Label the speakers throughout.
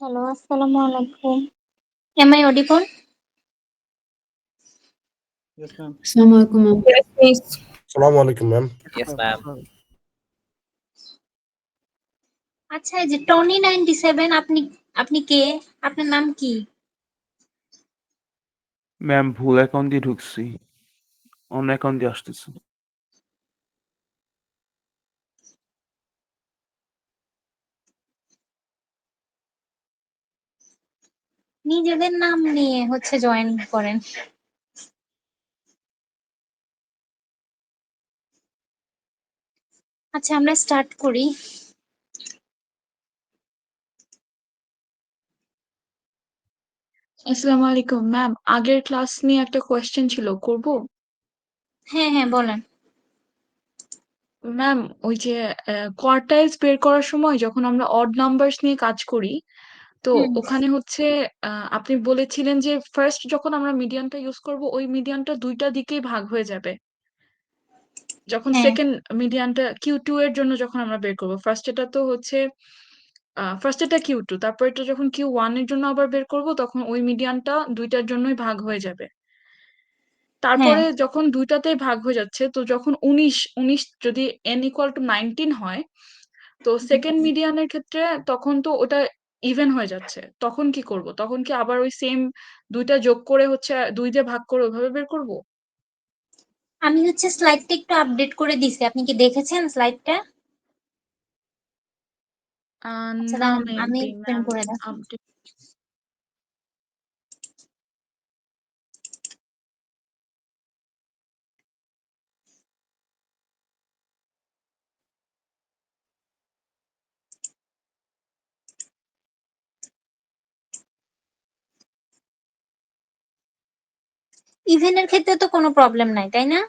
Speaker 1: Hello, assalamu alaikum. Am I audible?
Speaker 2: Yes, ma'am.
Speaker 3: Assalamu alaikum, ma'am.
Speaker 4: Yes, please.
Speaker 5: Assalamu alaikum, ma'am.
Speaker 6: Yes, ma'am.
Speaker 1: আচ্ছা, এই যে Tony 97 আপনি আপনি কে? আপনার নাম কি?
Speaker 2: ম্যাম ভুল অ্যাকাউন্ট দিয়ে ঢুকছি, অন্য অ্যাকাউন্ট দিয়ে আসতেছে।
Speaker 1: নিজেদের নাম নিয়ে জয়েন করেন। আচ্ছা, আমরা স্টার্ট করি।
Speaker 3: আসসালামু আলাইকুম ম্যাম, আগের ক্লাস নিয়ে একটা কোয়েশ্চেন ছিল, করব?
Speaker 1: হ্যাঁ হ্যাঁ, বলেন।
Speaker 3: ম্যাম, ওই যে কোয়ার্টাইলস বের করার সময় যখন আমরা অড নাম্বারস নিয়ে কাজ করি, তো
Speaker 1: হুম,
Speaker 3: ওখানে আপনি বলেছিলেন যে ফার্স্ট যখন আমরা মিডিয়ানটা ইউজ করব, ওই মিডিয়ানটা দুইটা দিকেই ভাগ হয়ে যাবে। যখন
Speaker 1: হ্যাঁ
Speaker 3: সেকেন্ড মিডিয়ানটা Q2 এর জন্য যখন আমরা বের করব, ফার্স্ট এটা Q2, তারপর এটা যখন Q1 এর জন্য আবার বের করব, তখন ওই মিডিয়ানটা দুইটার জন্যই ভাগ হয়ে যাবে।
Speaker 1: হ্যাঁ,
Speaker 3: তারপরে যখন দুইটাতেই ভাগ হয়ে যাচ্ছে, তো যখন 19 যদি n = 19 হয়, তো সেকেন্ড মিডিয়ানের ক্ষেত্রে তখন তো ওটা ইভেন হয়ে যাচ্ছে, তখন কি করব? তখন কি আবার ওই সেম দুইটা যোগ করে 2 দিয়ে ভাগ করে ওইভাবে বের করব?
Speaker 1: আমি স্লাইডটা একটু আপডেট করে দিছি। আপনি কি দেখেছেন স্লাইডটা? আচ্ছা,
Speaker 3: না
Speaker 1: দাঁড়ান আমি
Speaker 3: মেবি
Speaker 1: ওপেন
Speaker 3: ম্যাম,
Speaker 1: করে দেখি।
Speaker 3: আপডেট।
Speaker 1: ইভেনের ক্ষেত্রে তো কোনো প্রবলেম নাই, তাই না?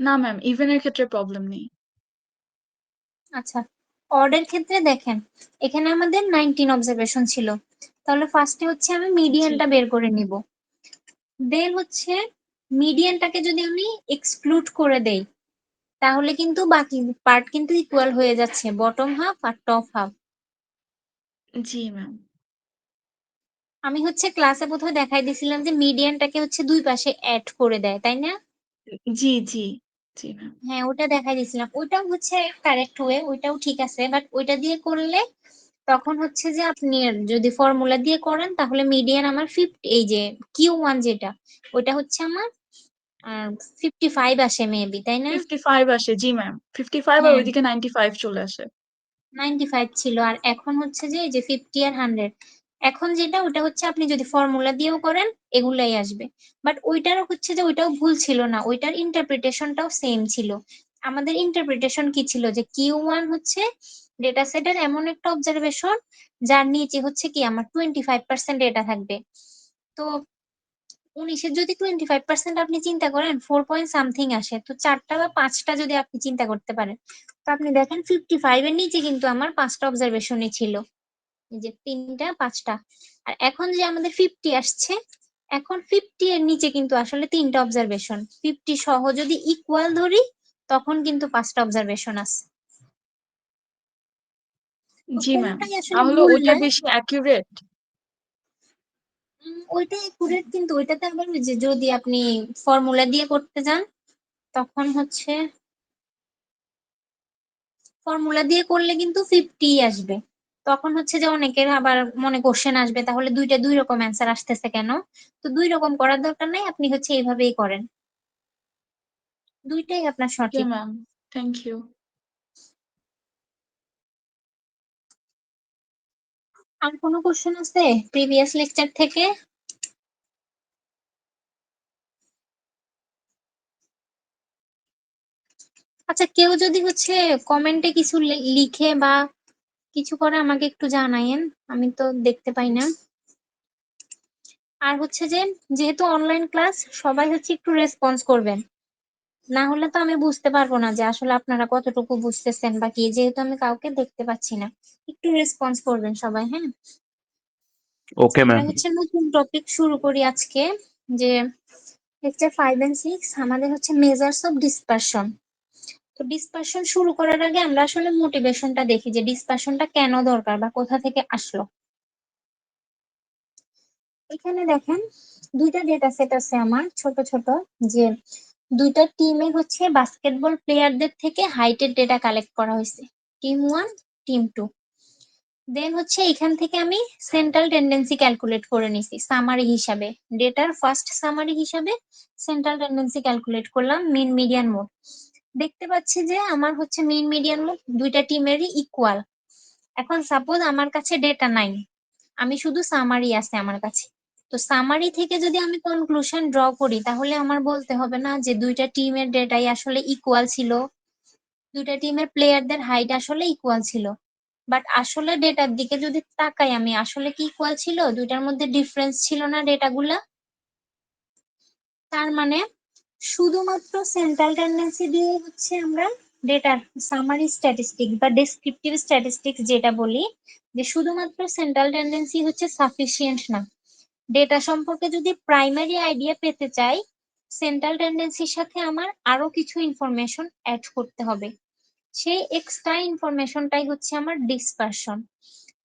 Speaker 3: না ম্যাম, ইভেনের ক্ষেত্রে প্রবলেম নেই।
Speaker 1: আচ্ছা, অর্ডের ক্ষেত্রে দেখেন, এখানে আমাদের 19 অবজারভেশন ছিল। তাহলে ফার্স্টে আমি
Speaker 3: জি
Speaker 1: মিডিয়ানটা বের করে নিব। দেন মিডিয়ানটাকে যদি আমি এক্সক্লুড করে দেই, তাহলে কিন্তু বাকি পার্ট কিন্তু ইকুয়াল হয়ে যাচ্ছে, বটম হাফ আর টপ হাফ।
Speaker 3: জি ম্যাম।
Speaker 1: আমি ক্লাসে বোধহয় দেখাই দিছিলাম যে মিডিয়ানটাকে দুই পাশে অ্যাড করে দেয়, তাই না?
Speaker 3: জি জি জি ম্যাম।
Speaker 1: হ্যাঁ, ওটা দেখাই দিছিলাম। ওইটাও কারেক্ট ওয়ে, ওইটাও ঠিক আছে, বাট ওইটা দিয়ে করলে তখন যে আপনি যদি ফর্মুলা দিয়ে করেন, তাহলে মিডিয়ান আমার 50, এই যে Q1 যেটা, ওইটা আমার 55 আসে মেবি, তাই না?
Speaker 3: 55 আসে, জি ম্যাম, 55 আর
Speaker 1: হ্যাঁ,
Speaker 3: ওইদিকে 95 চলে আসে।
Speaker 1: 95 ছিল, আর এখন যে এই যে 50 আর 100, এখন যেটা ওটা আপনি যদি ফর্মুলা দিয়েও করেন, এগুলাই আসবে। বাট ওইটারও যে ওইটাও ভুল ছিল না, ওইটার ইন্টারপ্রিটেশনটাও সেম ছিল। আমাদের ইন্টারপ্রিটেশন কি ছিল, যে Q1 ডেটা সেটের এমন একটা অবজারভেশন যার নিচে কি আমার 25% ডেটা থাকবে। তো 19-এর যদি 25% আপনি চিন্তা করেন, 4 পয়েন্ট সামথিং আসে। তো 4টা বা 5টা যদি আপনি চিন্তা করতে পারেন, তো আপনি দেখেন 55 এর নিচে কিন্তু আমার 5টা অবজারভেশনই ছিল, এই যে 3টা 5টা। আর এখন যে আমাদের 50 আসছে, এখন 50 এর নিচে কিন্তু আসলে 3টা অবজারভেশন। 50 সহ যদি ইকুয়াল ধরি, তখন কিন্তু 5টা অবজারভেশন আছে। তো
Speaker 3: জি ম্যাম,
Speaker 1: কোনোটাই আসলে
Speaker 3: তাহলে
Speaker 1: ভুল
Speaker 3: ওইটা
Speaker 1: নাই।
Speaker 3: বেশি অ্যাকিউরেট।
Speaker 1: ওইটা একুরেট, কিন্তু ওইটাতে আবার ওই যে যদি আপনি ফর্মুলা দিয়ে করতে যান, তখন ফর্মুলা দিয়ে করলে কিন্তু 50 আসবে। তখন যে অনেকের আবার মনে কোশ্চেন আসবে, তাহলে দুইটা দুই রকম অ্যান্সার আসতেছে কেন? তো দুই রকম করার দরকার নাই, আপনি এইভাবেই করেন, দুইটাই আপনার
Speaker 3: ওকে
Speaker 1: সঠিক।
Speaker 3: Ma'am, thank you.
Speaker 1: আর কোনো কোশ্চেন আছে প্রিভিয়াস লেকচার থেকে? আচ্ছা, কেউ যদি কমেন্টে কিছু লিখে বা কিছু করে, আমাকে একটু জানাইয়েন, আমি তো দেখতে পাই না। আর যে যেহেতু অনলাইন ক্লাস, সবাই একটু রেসপন্স করবেন, না হলে তো আমি বুঝতে পারবো না যে আসলে আপনারা কতটুকু বুঝতেছেন বা কি, যেহেতু আমি কাউকে দেখতে পাচ্ছি না। একটু রেসপন্স করবেন সবাই, হ্যাঁ? আচ্ছা,
Speaker 2: ওকে
Speaker 1: আমরা
Speaker 2: ম্যাম।
Speaker 1: নতুন টপিক শুরু করি আজকে, যে লেকচার 5 and 6 আমাদের মেজার্স অফ ডিসপারশন। তো ডিসপারশন শুরু করার আগে আমরা আসলে মোটিভেশনটা দেখি যে ডিসপারশনটা কেন দরকার বা কোথা থেকে আসলো। এখানে দেখেন দুইটা ডেটা সেট আছে আমার ছোট ছোট, যে দুইটা টিমের হচ্ছে বাস্কেটবল প্লেয়ারদের থেকে হাইটের ডেটা কালেক্ট করা হয়েছে, টিম 1 টিম 2। দেন হচ্ছে এখান থেকে আমি সেন্ট্রাল টেন্ডেন্সি ক্যালকুলেট করে নিছি সামারি হিসাবে, ডেটার ফার্স্ট সামারি হিসাবে সেন্ট্রাল টেন্ডেন্সি ক্যালকুলেট করলাম মিন মিডিয়ান মোড। দেখতে পাচ্ছি যে আমার হচ্ছে মিন মিডিয়ান মোড দুইটা টিমেরই ইকুয়াল। এখন সাপোজ আমার কাছে ডেটা নাই, আমি শুধু সামারি আছে আমার কাছে। তো সামারি থেকে যদি আমি কনক্লুশন ড্র করি তাহলে আমার বলতে হবে না যে দুইটা টিমের ডেটাই আসলে ইকুয়াল ছিল, দুইটা টিমের প্লেয়ারদের হাইট আসলে ইকুয়াল ছিল। বাট আসলে ডেটার দিকে যদি তাকাই আমি, আসলে কি ইকুয়াল ছিল? দুইটার মধ্যে ডিফারেন্স ছিল না ডেটাগুলা। তার মানে শুধুমাত্র সেন্ট্রাল টেন্ডেন্সি দিয়ে হচ্ছে আমরা ডেটার সামারি স্ট্যাটিস্টিক্স বা ডেসক্রিপটিভ স্ট্যাটিস্টিক্স যেটা বলি, যে শুধুমাত্র সেন্ট্রাল টেন্ডেন্সি হচ্ছে সাফিসিয়েন্ট না। ডেটা সম্পর্কে যদি প্রাইমারি আইডিয়া পেতে চাই, সেন্ট্রাল টেন্ডেন্সির সাথে আমার আরো কিছু ইনফরমেশন অ্যাড করতে হবে। সেই এক্সট্রা ইনফরমেশনটাই হচ্ছে আমার ডিসপারশন।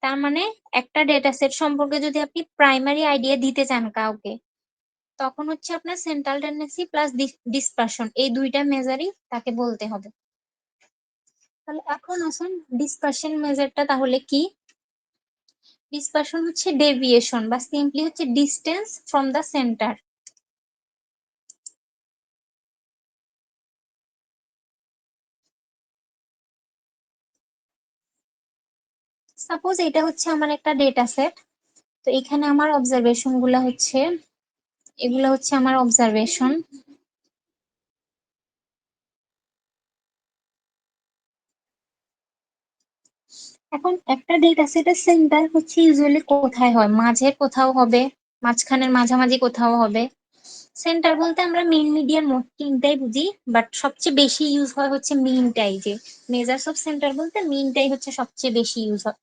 Speaker 1: তার মানে একটা ডেটা সেট সম্পর্কে যদি আপনি প্রাইমারি আইডিয়া দিতে চান কাউকে, তখন হচ্ছে আপনার সেন্ট্রাল টেন্ডেন্সি প্লাস ডিসপারশন এই দুইটা মেজারই তাকে বলতে হবে। তাহলে এখন আসুন ডিসপারশন মেজারটা তাহলে কি। ডিসপারশন হচ্ছে ডেভিয়েশন বা সিম্পলি হচ্ছে distance from the centre. Suppose এটা হচ্ছে আমার একটা ডেটা সেট। তো এখানে আমার অবজারভেশন গুলা হচ্ছে, এগুলা হচ্ছে আমার অবজারভেশন। এখন একটা ডেটা সেটের সেন্টার হচ্ছে ইউজুয়ালি কোথায় হয়? মাঝে কোথাও হবে, মাঝখানের মাঝামাঝি কোথাও হবে। সেন্টার বলতে আমরা মিন মিডিয়ান মোড তিনটাই বুঝি, বাট সবচেয়ে বেশি ইউজ হয় হচ্ছে মিনটাই। যে মেজার্স অফ সেন্টার বলতে মিনটাই হচ্ছে সবচেয়ে বেশি ইউজ হয়।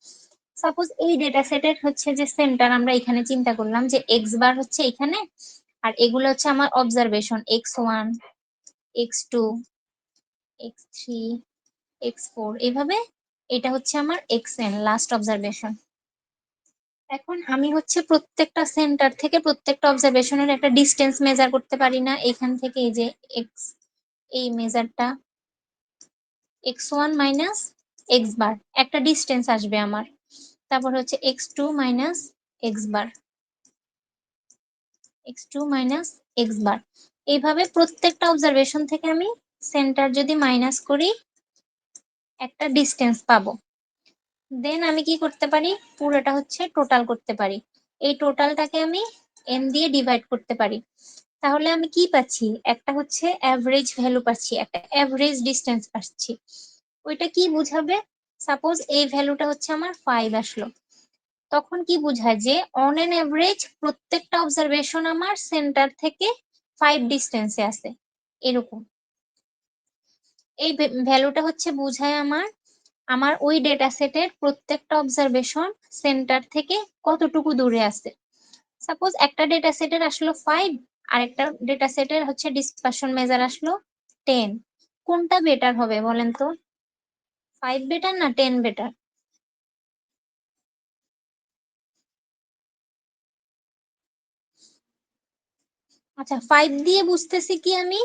Speaker 1: সাপোজ এই ডেটা সেটের হচ্ছে যে সেন্টার আমরা এখানে চিন্তা করলাম যে এক্স বার হচ্ছে এখানে, আর এগুলো হচ্ছে আমার observation x1 x2 x3 x4 এভাবে। এটা হচ্ছে আমার xn লাস্ট অবজারভেশন। এখন আমি হচ্ছে প্রত্যেকটা সেন্টার থেকে প্রত্যেকটা অবজারভেশনের একটা ডিস্টেন্স মেজার করতে পারি না? এখান থেকে এই যে এক্স, এই মেজারটা x1 মাইনাস এক্স বার, একটা ডিস্টেন্স আসবে আমার। তারপর হচ্ছে x2 মাইনাস এক্স বার, x2 মাইনাস এক্স বার। এইভাবে প্রত্যেকটা অবজারভেশন থেকে আমি সেন্টার যদি মাইনাস করি একটা ডিস্টেন্স পাবো। দেন আমি কি করতে পারি? পুরোটা হচ্ছে টোটাল করতে পারি। এই টোটালটাকে আমি n দিয়ে ডিভাইড করতে পারি। তাহলে আমি কি পাচ্ছি? একটা হচ্ছে অ্যাভারেজ ভ্যালু পাচ্ছি, একটা অ্যাভারেজ ডিস্টেন্স পাচ্ছি। ওইটা কি বুঝাবে? সাপোজ এই ভ্যালুটা হচ্ছে আমার 5 আসলো, তখন কি বোঝায়? যে অন এন অ্যাভারেজ প্রত্যেকটা অবজারভেশন আমার সেন্টার থেকে 5 ডিস্টেন্সে আছে, এরকম। এই ভ্যালুটা হচ্ছে বুঝায় আমার আমার ওই ডেটা সেটের প্রত্যেকটা অবজারভেশন সেন্টার থেকে কতটুকু দূরে আছে। সাপোজ একটা ডেটা সেটের আসলো 5, আর একটা ডেটা সেটের হচ্ছে ডিসপারশন মেজার আসলো 10। কোনটা বেটার হবে বলেন তো? 5 বেটার না 10 বেটার? আচ্ছা, 5 দিয়ে বুঝতেছি কি আমি,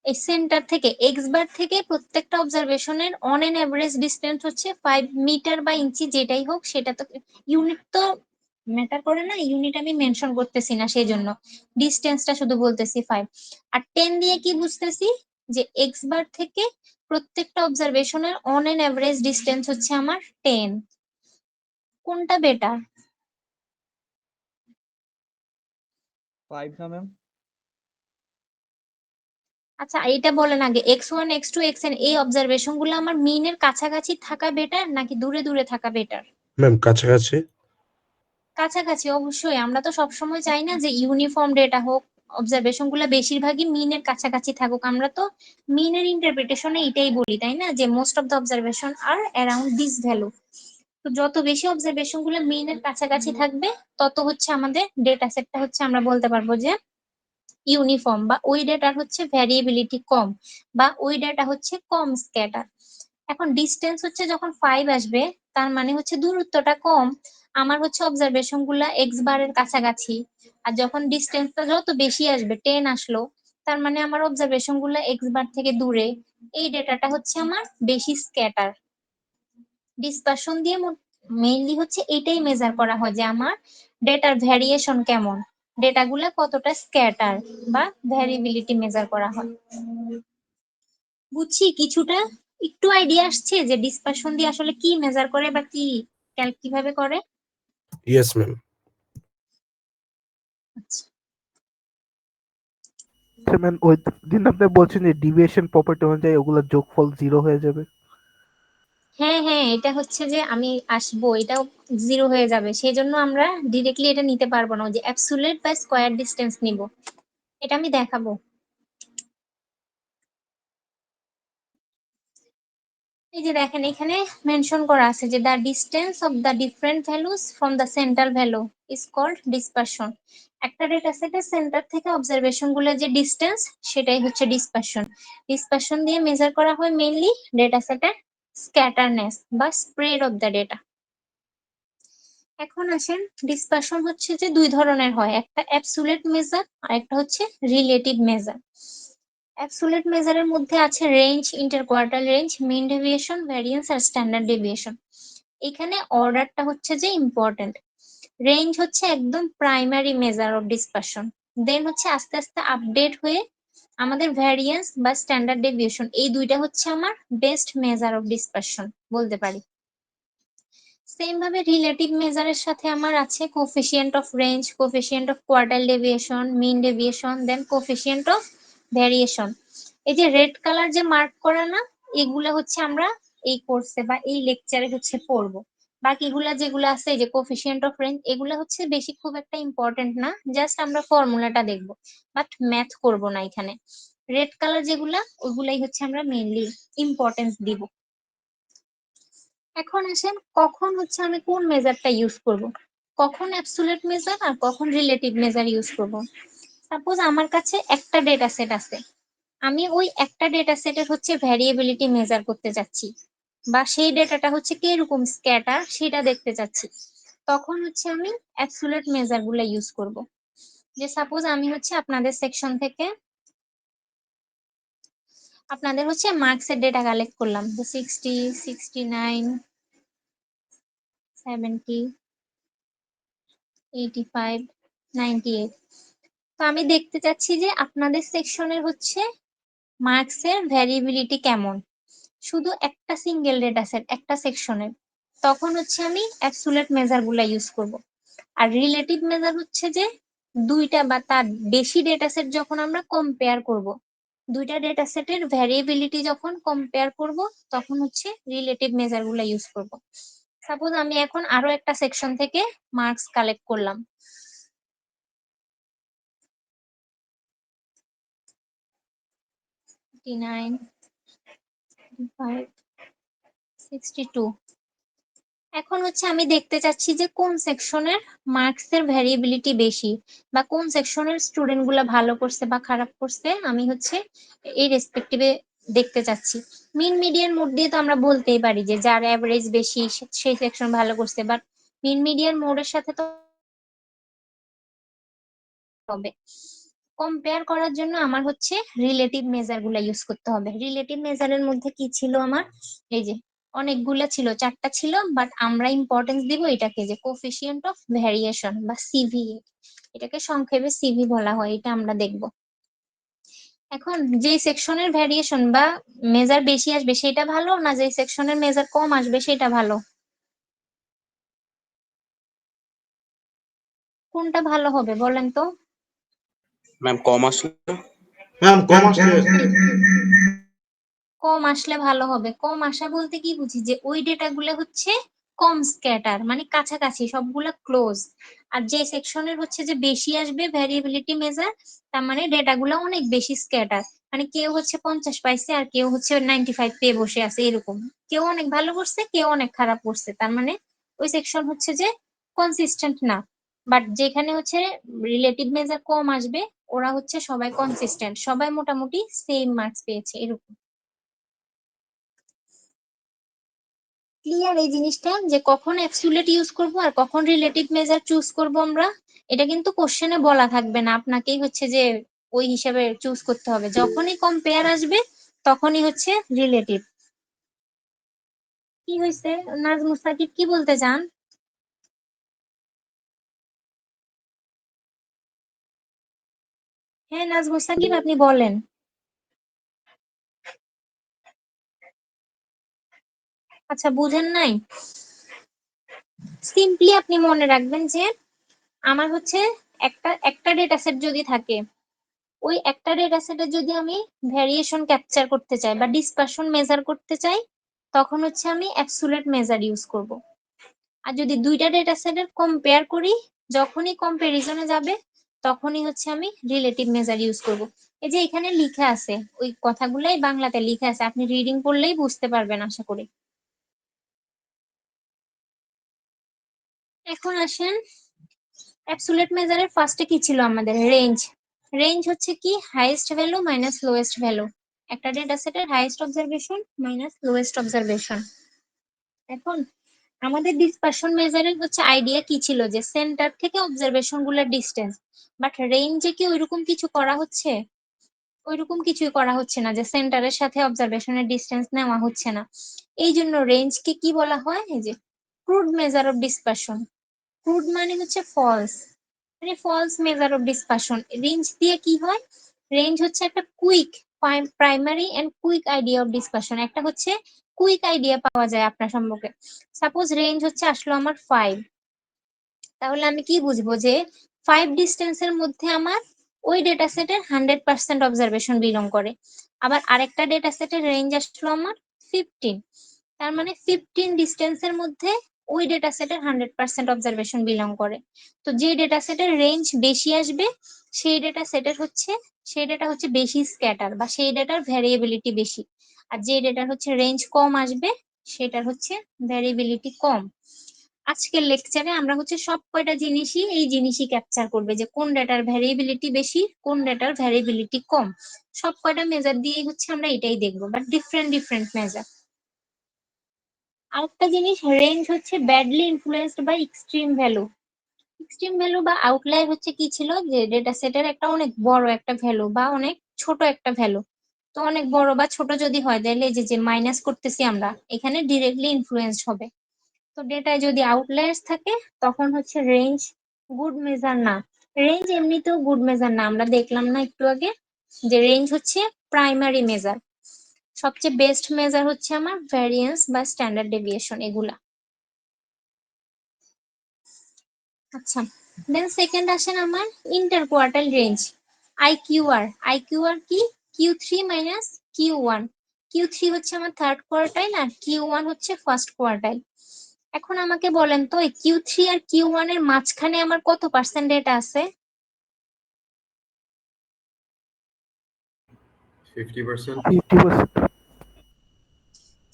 Speaker 1: এই সেন্টার থেকে এক্স বার থেকে প্রত্যেকটা অবজারভেশনের অন এন এভারেজ ডিস্টেন্স হচ্ছে 5 মিটার বা ইঞ্চি যেটাই হোক, সেটা তো ইউনিট তো ম্যাটার করে না, ইউনিট আমি মেনশন করতেছি না, সেই জন্য ডিস্টেন্সটা শুধু বলতেছি 5। আর 10 দিয়ে কি বুঝতেছি? যে এক্স বার থেকে প্রত্যেকটা অবজারভেশনের অন এন এভারেজ ডিস্টেন্স হচ্ছে আমার 10। কোনটা বেটার?
Speaker 4: 5 না ম্যাম?
Speaker 1: আচ্ছা এটা বলেন আগে, x1 x2 xn এই অবজারভেশন গুলো আমার মিনের কাছাকাছি থাকা বেটার নাকি দূরে দূরে থাকা বেটার?
Speaker 5: ম্যাম কাছাকাছি।
Speaker 1: কাছাকাছি অবশ্যই। আমরা তো সবসময় চাই না যে ইউনিফর্ম ডেটা হোক, অবজারভেশন গুলো বেশিরভাগই মিনের কাছাকাছি থাকুক। আমরা তো মিনের ইন্টারপ্রিটেশনে এটাই বলি, তাই না, যে most of the observation are around this value. তো যত বেশি অবজারভেশন গুলো মিনের কাছাকাছি থাকবে, তত হচ্ছে আমাদের ডেটা সেটটা হচ্ছে আমরা বলতে পারবো যে ইউনিফর্ম বা ওই ডেটার হচ্ছে ভ্যারিয়েবিলিটি কম বা ওই ডেটা হচ্ছে কম স্ক্যাটার। এখন ডিস্টেন্স হচ্ছে যখন 5 আসবে তার মানে হচ্ছে দূরত্বটা কম, আমার হচ্ছে অবজারভেশন গুলা এক্স বারের কাছাকাছি। আর যখন ডিস্টেন্সটা যত বেশি আসবে 10 আসলো, তার মানে আমার অবজারভেশন গুলা এক্স বার থেকে দূরে, এই ডেটাটা হচ্ছে আমার বেশি স্ক্যাটার। ডিসপারশন দিয়ে মেইনলি হচ্ছে এটাই মেজার করা হয় যে আমার ডেটার ভ্যারিয়েশন কেমন, ডেটাগুলা কতটা স্ক্যাটার বা ভ্যারিয়েবিলিটি মেজার করা হয়। বুঝছি কিছুটা, একটু আইডিয়া আসছে যে ডিসপারশন দিয়ে আসলে কি মেজার করে বা কি কিভাবে করে।
Speaker 5: Yes ma'am.
Speaker 1: আচ্ছা
Speaker 6: আচ্ছা ম্যাম, ওই দিন আপনি বলছেন যে ডিভিয়েশন প্রপার্টি অনুযায়ী ওগুলোর যোগফল 0 হয়ে যাবে।
Speaker 1: হ্যাঁ হ্যাঁ, এটা হচ্ছে যে আমি আসবো, এটাও জিরো হয়ে যাবে, সেই জন্য আমরা ডিরেক্টলি এটা নিতে পারবো না, ওই যে অ্যাবসুলেট বা স্কয়ার ডিস্টেন্স নিব, এটা আমি দেখাবো। এই যে দেখেন এখানে মেনশন করা আছে যে the distance of the different values from the central value is called dispersion. একটা ডেটা সেটের সেন্টার থেকে অবজারভেশন গুলোর যে ডিস্টেন্স সেটাই হচ্ছে ডিসপারশন। ডিসপারশন দিয়ে মেজার করা হয় মেইনলি ডেটা সেটের স্ক্যাটারনেস বা স্প্রেড অফ দ্য ডেটা। এখন আসেন, ডিসপারশন হচ্ছে যে দুই ধরনের হয়, একটা অ্যাবসুলেট মেজার আর একটা হচ্ছে রিলেটিভ মেজার। অ্যাবসুলেট মেজারের মধ্যে আছে রেঞ্জ, ইন্টার কোয়ার্টাল রেঞ্জ, মিন ডেভিয়েশন, ভ্যারিয়েন্স আর স্ট্যান্ডার্ড ডেভিয়েশন। এখানে অর্ডারটা হচ্ছে যে ইম্পর্টেন্ট। রেঞ্জ হচ্ছে একদম প্রাইমারি মেজার অফ ডিসপারশন, দেন হচ্ছে আস্তে আস্তে আপডেট হয়ে আমাদের ভ্যারিয়েন্স বা স্ট্যান্ডার্ড ডেভিয়েশন, এই দুইটা হচ্ছে আমার বেস্ট মেজার অফ ডিসপারশন বলতে পারি। সেম ভাবে রিলেটিভ মেজারের সাথে আমার আছে coefficient of range, coefficient of quartile deviation, mean deviation, then coefficient of variation. এই যে রেড কালার যে মার্ক করা না, এগুলা হচ্ছে আমরা এই কোর্সে বা এই লেকচারে হচ্ছে পড়বো। বাকিগুলা যেগুলো আছে এই যে কোফিসিয়েন্ট অফ রেঞ্জ, এগুলা হচ্ছে বেশি খুব একটা ইম্পর্টেন্ট না, জাস্ট আমরা ফর্মুলাটা দেখবো, বাট ম্যাথ করব না এখানে। রেড কালার যেগুলা ওইগুলাই হচ্ছে আমরা মেইনলি ইম্পর্টেন্স দিব। এখন আসেন কখন হচ্ছে আমি কোন মেজারটা ইউজ করব, কখন অ্যাবসুলেট মেজার আর কখন রিলেটিভ মেজার ইউজ করব। সাপোজ আমার কাছে একটা ডেটা সেট আছে, আমি ওই একটা ডেটা সেটের হচ্ছে ভ্যারিয়েবিলিটি মেজার করতে চাচ্ছি বা সেই ডেটাটা হচ্ছে কিরকম স্ক্যাটার সেটা দেখতে চাচ্ছি, তখন হচ্ছে আমি অ্যাবসুলেট মেজার গুলা ইউজ করব। যে সাপোজ আমি হচ্ছে আপনাদের সেকশন থেকে আপনাদের হচ্ছে মার্কসের ডেটা কালেক্ট করলাম, যে 60, 69, 70, 85, 98। তো আমি দেখতে চাচ্ছি যে আপনাদের সেকশনের হচ্ছে মার্কসের ভ্যারিয়েবিলিটি কেমন, শুধু একটা সিঙ্গেল ডেটা সেট একটা সেকশনের, তখন হচ্ছে আমি অ্যাবসুলেট মেজার গুলা ইউজ করব। আর রিলেটিভ মেজার হচ্ছে যে দুইটা বা তার বেশি ডেটা সেট যখন আমরা কম্পেয়ার করব, দুইটা ডেটা সেটের ভ্যারিয়েবিলিটি যখন কম্পেয়ার করব, তখন হচ্ছে রিলেটিভ মেজার গুলা ইউজ করব। সাপোজ আমি এখন আরো একটা সেকশন থেকে মার্কস কালেক্ট করলাম, 59, 65, 62। এখন হচ্ছে আমি দেখতে চাচ্ছি যে কোন সেকশনের মার্কসের ভ্যারিয়েবিলিটি বেশি বা কোন সেকশনের স্টুডেন্ট গুলা ভালো করছে বা খারাপ করছে, আমি হচ্ছে এই রেসপেক্টিভে দেখতে চাচ্ছি। মিন মিডিয়ান মোড দিয়ে তো আমরা বলতেই পারি যে যার অ্যাভারেজ বেশি সেই সেকশন ভালো করছে, বাট মিন মিডিয়ান মোডের সাথে তো হবে। কম্পেয়ার করার জন্য আমার হচ্ছে রিলেটিভ মেজার গুলা ইউজ করতে হবে। রিলেটিভ মেজারের মধ্যে কি ছিল আমার, এই যে অনেকগুলা ছিল, চারটা ছিল, বাট আমরা ইম্পর্টেন্স দিব এটাকে, যে কোফিসিয়েন্ট অফ ভ্যারিয়েশন বা সিভি, এটাকে সংক্ষেপে সিভি বলা হয়, এটা আমরা দেখব। এখন যে সেকশনের ভ্যারিয়েশন বা মেজার বেশি আসবে সেটা ভালো, না যে সেকশনের মেজার কম আসবে সেটা ভালো, কোনটা ভালো হবে বলেন তো?
Speaker 7: ম্যাম কম আসলে
Speaker 5: ম্যাম কম আসলে
Speaker 1: কম আসলে ভালো হবে। কম আসা বলতে কি বুঝি, যে ওই ডেটা গুলো হচ্ছে কম স্ক্যাটার, মানে কাছাকাছি সবগুলা ক্লোজ। আর যে সেকশনের হচ্ছে যে বেশি আসবে ভ্যারিয়েবিলিটি মেজার, তার মানে ডেটা গুলো অনেক বেশি স্ক্যাটার, মানে কেউ হচ্ছে 50 পাইছে আর কেউ হচ্ছে 95 পেয়ে বসে আছে এরকম, কেউ অনেক ভালো করছে কেউ অনেক খারাপ করছে, তার মানে ওই সেকশন হচ্ছে যে কনসিস্টেন্ট না। বাট যেখানে হচ্ছে রিলেটিভ মেজার কম আসবে ওরা হচ্ছে সবাই কনসিস্টেন্ট, সবাই মোটামুটি সেম মার্কস পেয়েছে এরকম। ক্লিয়ার এই জিনিসটা যে কখন অ্যাবসলিউট ইউজ করব আর কখন রিলেটিভ মেজার চুজ করব আমরা, এটা কিন্তু কোশ্চেনে বলা থাকবে না, আপনাকেই হচ্ছে যে ওই হিসাবে চুজ করতে হবে। যখনই কম্পেয়ার আসবে তখনই হচ্ছে রিলেটিভ। কি হয়েছে নাজমুস সাকিব, কি বলতে চান? হ্যাঁ নাজমুস সাকিব আপনি বলেন। আচ্ছা বুঝেন নাই, সিম্পলি আপনি মনে রাখবেন যে আমার হচ্ছে একটা একটা ডেটা সেট যদি থাকে, ওই একটা ডেটা সেটে যদি আমি ভ্যারিয়েশন ক্যাপচার করতে চাই বা ডিসপারশন মেজার করতে চাই, তখন হচ্ছে আমি অ্যাবসোলিউট মেজার ইউজ করব। আর যদি দুইটা ডেটা সেটের কম্পেয়ার করি, যখনই কম্পারিজনে যাবে তখনই হচ্ছে আমি রিলেটিভ মেজার ইউজ করব। এই যে এখানে লিখে আছে, ওই কথাগুলাই বাংলাতে লিখে আছে, আপনি রিডিং করলেই বুঝতে পারবেন আশা করি। এখন আসেন অ্যাবসোলিউট মেজারের ফার্স্টে কি ছিল আমাদের? রেঞ্জ। রেঞ্জ হচ্ছে কি? Highest value minus lowest value, একটা ডেটা সেটের highest observation minus lowest observation. এখন আমাদের ডিসপারশন মেজারের হচ্ছে আইডিয়া কি ছিল? যে সেন্টার থেকে অবজারভেশন গুলোর ডিস্টেন্স। বাট রেঞ্জে কি ওইরকম কিছু করা হচ্ছে? ওইরকম কিছুই করা হচ্ছে না, যে সেন্টারের সাথে অবজারভেশনের ডিস্টেন্স নেওয়া হচ্ছে না। এই জন্য রেঞ্জকে কি বলা হয়? এই যে crude measure of dispersion. Crude মানে হচ্ছে ফলস, মানে false measure of dispersion. Range দিয়ে কি হয়? রেঞ্জ হচ্ছে একটা quick primary and quick idea of dispersion. একটা হচ্ছে কুইক আইডিয়া পাওয়া যায় আপনার সম্পর্কে। সাপোজ রেঞ্জ হচ্ছে আসলো আমার 5, তাহলে আমি কি বুঝবো? যে 5 ডিস্টেন্সের মধ্যে আমার ওই ডেটা সেটের 100% অবজারভেশন বিলং করে। আবার আরেকটা ডেটা সেটের রেঞ্জ আসলো আমার 15, তার মানে 15 ডিস্টেন্সের মধ্যে ওই ডেটা সেটের 100% অবজারভেশন বিলং করে। তো যে ডেটা সেটের রেঞ্জ বেশি আসবে সেই ডেটা হচ্ছে বেশি স্ক্যাটার, বা সেই ডেটার ভ্যারিয়েবিলিটি বেশি। আর যে ডেটার হচ্ছে রেঞ্জ কম আসবে সেটার হচ্ছে ভ্যারিয়েবিলিটি কম। আজকের লেকচারে আমরা হচ্ছে সব কয়টা জিনিসই এই জিনিসই ক্যাপচার করবে, যে কোন ডেটার ভ্যারিয়েবিলিটি বেশি, কোন ডেটার ভ্যারিয়েবিলিটি কম। সব কয়টা মেজার দিয়েই হচ্ছে আমরা এটাই দেখবো, বাট ডিফারেন্ট ডিফারেন্ট মেজার। আরেকটা জিনিস, রেঞ্জ হচ্ছে badly influenced by extreme value. Extreme value বা আউটলায়ার হচ্ছে কি ছিল? যে ডেটা সেটের একটা অনেক বড় একটা ভ্যালু বা অনেক ছোট একটা ভ্যালু। তো অনেক বড় বা ছোট যদি হয়, তাহলে এই যে যে মাইনাস করতেছি আমরা, এখানে ডিরেক্টলি ইনফ্লুয়েন্স হবে। তো ডেটায় যদি আউটলায়ার্স থাকে তখন হচ্ছে রেঞ্জ গুড মেজার না। রেঞ্জ এমনিতেও গুড মেজার না, আমরা দেখলাম না একটু আগে যে রেঞ্জ হচ্ছে প্রাইমারি মেজার। সবচেয়ে বেস্ট মেজার হচ্ছে আমার ভ্যারিয়েন্স বা স্ট্যান্ডার্ড ডেভিয়েশন, এগুলা। আচ্ছা, দেন সেকেন্ড আসেন আমার ইন্টার কোয়ার্টাইল রেঞ্জ, আইকিউআর। আইকিউআর কি? Q3 minus Q1। Q3 হচ্ছে আমার থার্ড কোয়ার্টাইল আর Q1 হচ্ছে ফার্স্ট কোয়ার্টাইল। এখন আমাকে বলেন তো, এই Q3 আর Q1 এর মাঝখানে আমার কত পার্সেন্ট ডেটা আছে?
Speaker 5: 50%.
Speaker 6: 50%।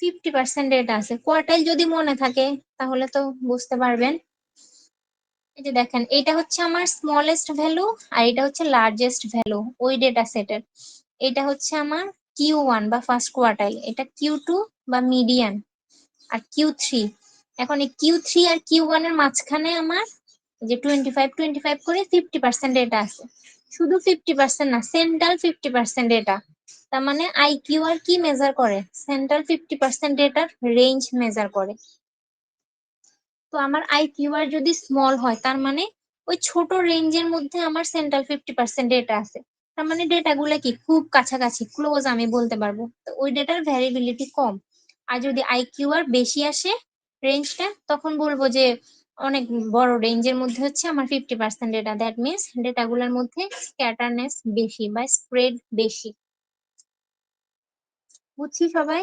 Speaker 1: 50% ডেটা আছে। কোয়ার্টাইল যদি মনে থাকে তাহলে তো বুঝতে পারবেন। এই যে দেখেন, এটা হচ্ছে আমার স্মলেস্ট ভ্যালু আর এটা হচ্ছে লার্জেস্ট ভ্যালু ওই ডেটা সেটের। এটা হচ্ছে আমার Q1 বা ফার্স্ট কোয়ার্টাইল, এটা Q2 বা মিডিয়ান, আর Q3। এখন এই Q3 আর Q1 এর মাঝখানে আমার যে 25 করে 50% ডেটা আছে। শুধু 50% না, সেন্ট্রাল 50% ডেটা। তার মানে আইকিউআর কি মেজার করে? সেন্ট্রাল 50% ডেটার রেঞ্জ মেজার করে। তো আমার আইকিউআর যদি স্মল হয়, তার মানে ওই ছোট রেঞ্জের মধ্যে আমার সেন্ট্রাল 50% ডেটা আছে। তার মানে ডেটাগুলো কি খুব কাছাকাছি, ক্লোজ আমি বলতে পারবো। তো ওই ডেটার ভ্যারিয়েবিলিটি কম। আর যদি আইকিউআর বেশি আসে রেঞ্জটা, তখন বলবো যে অনেক বড় রেঞ্জের মধ্যে হচ্ছে আমার 50% ডেটা। দ্যাট মিনস ডেটাগুলোর মধ্যে স্ক্যাটারনেস বেশি বা স্প্রেড বেশি। বুঝছি সবাই?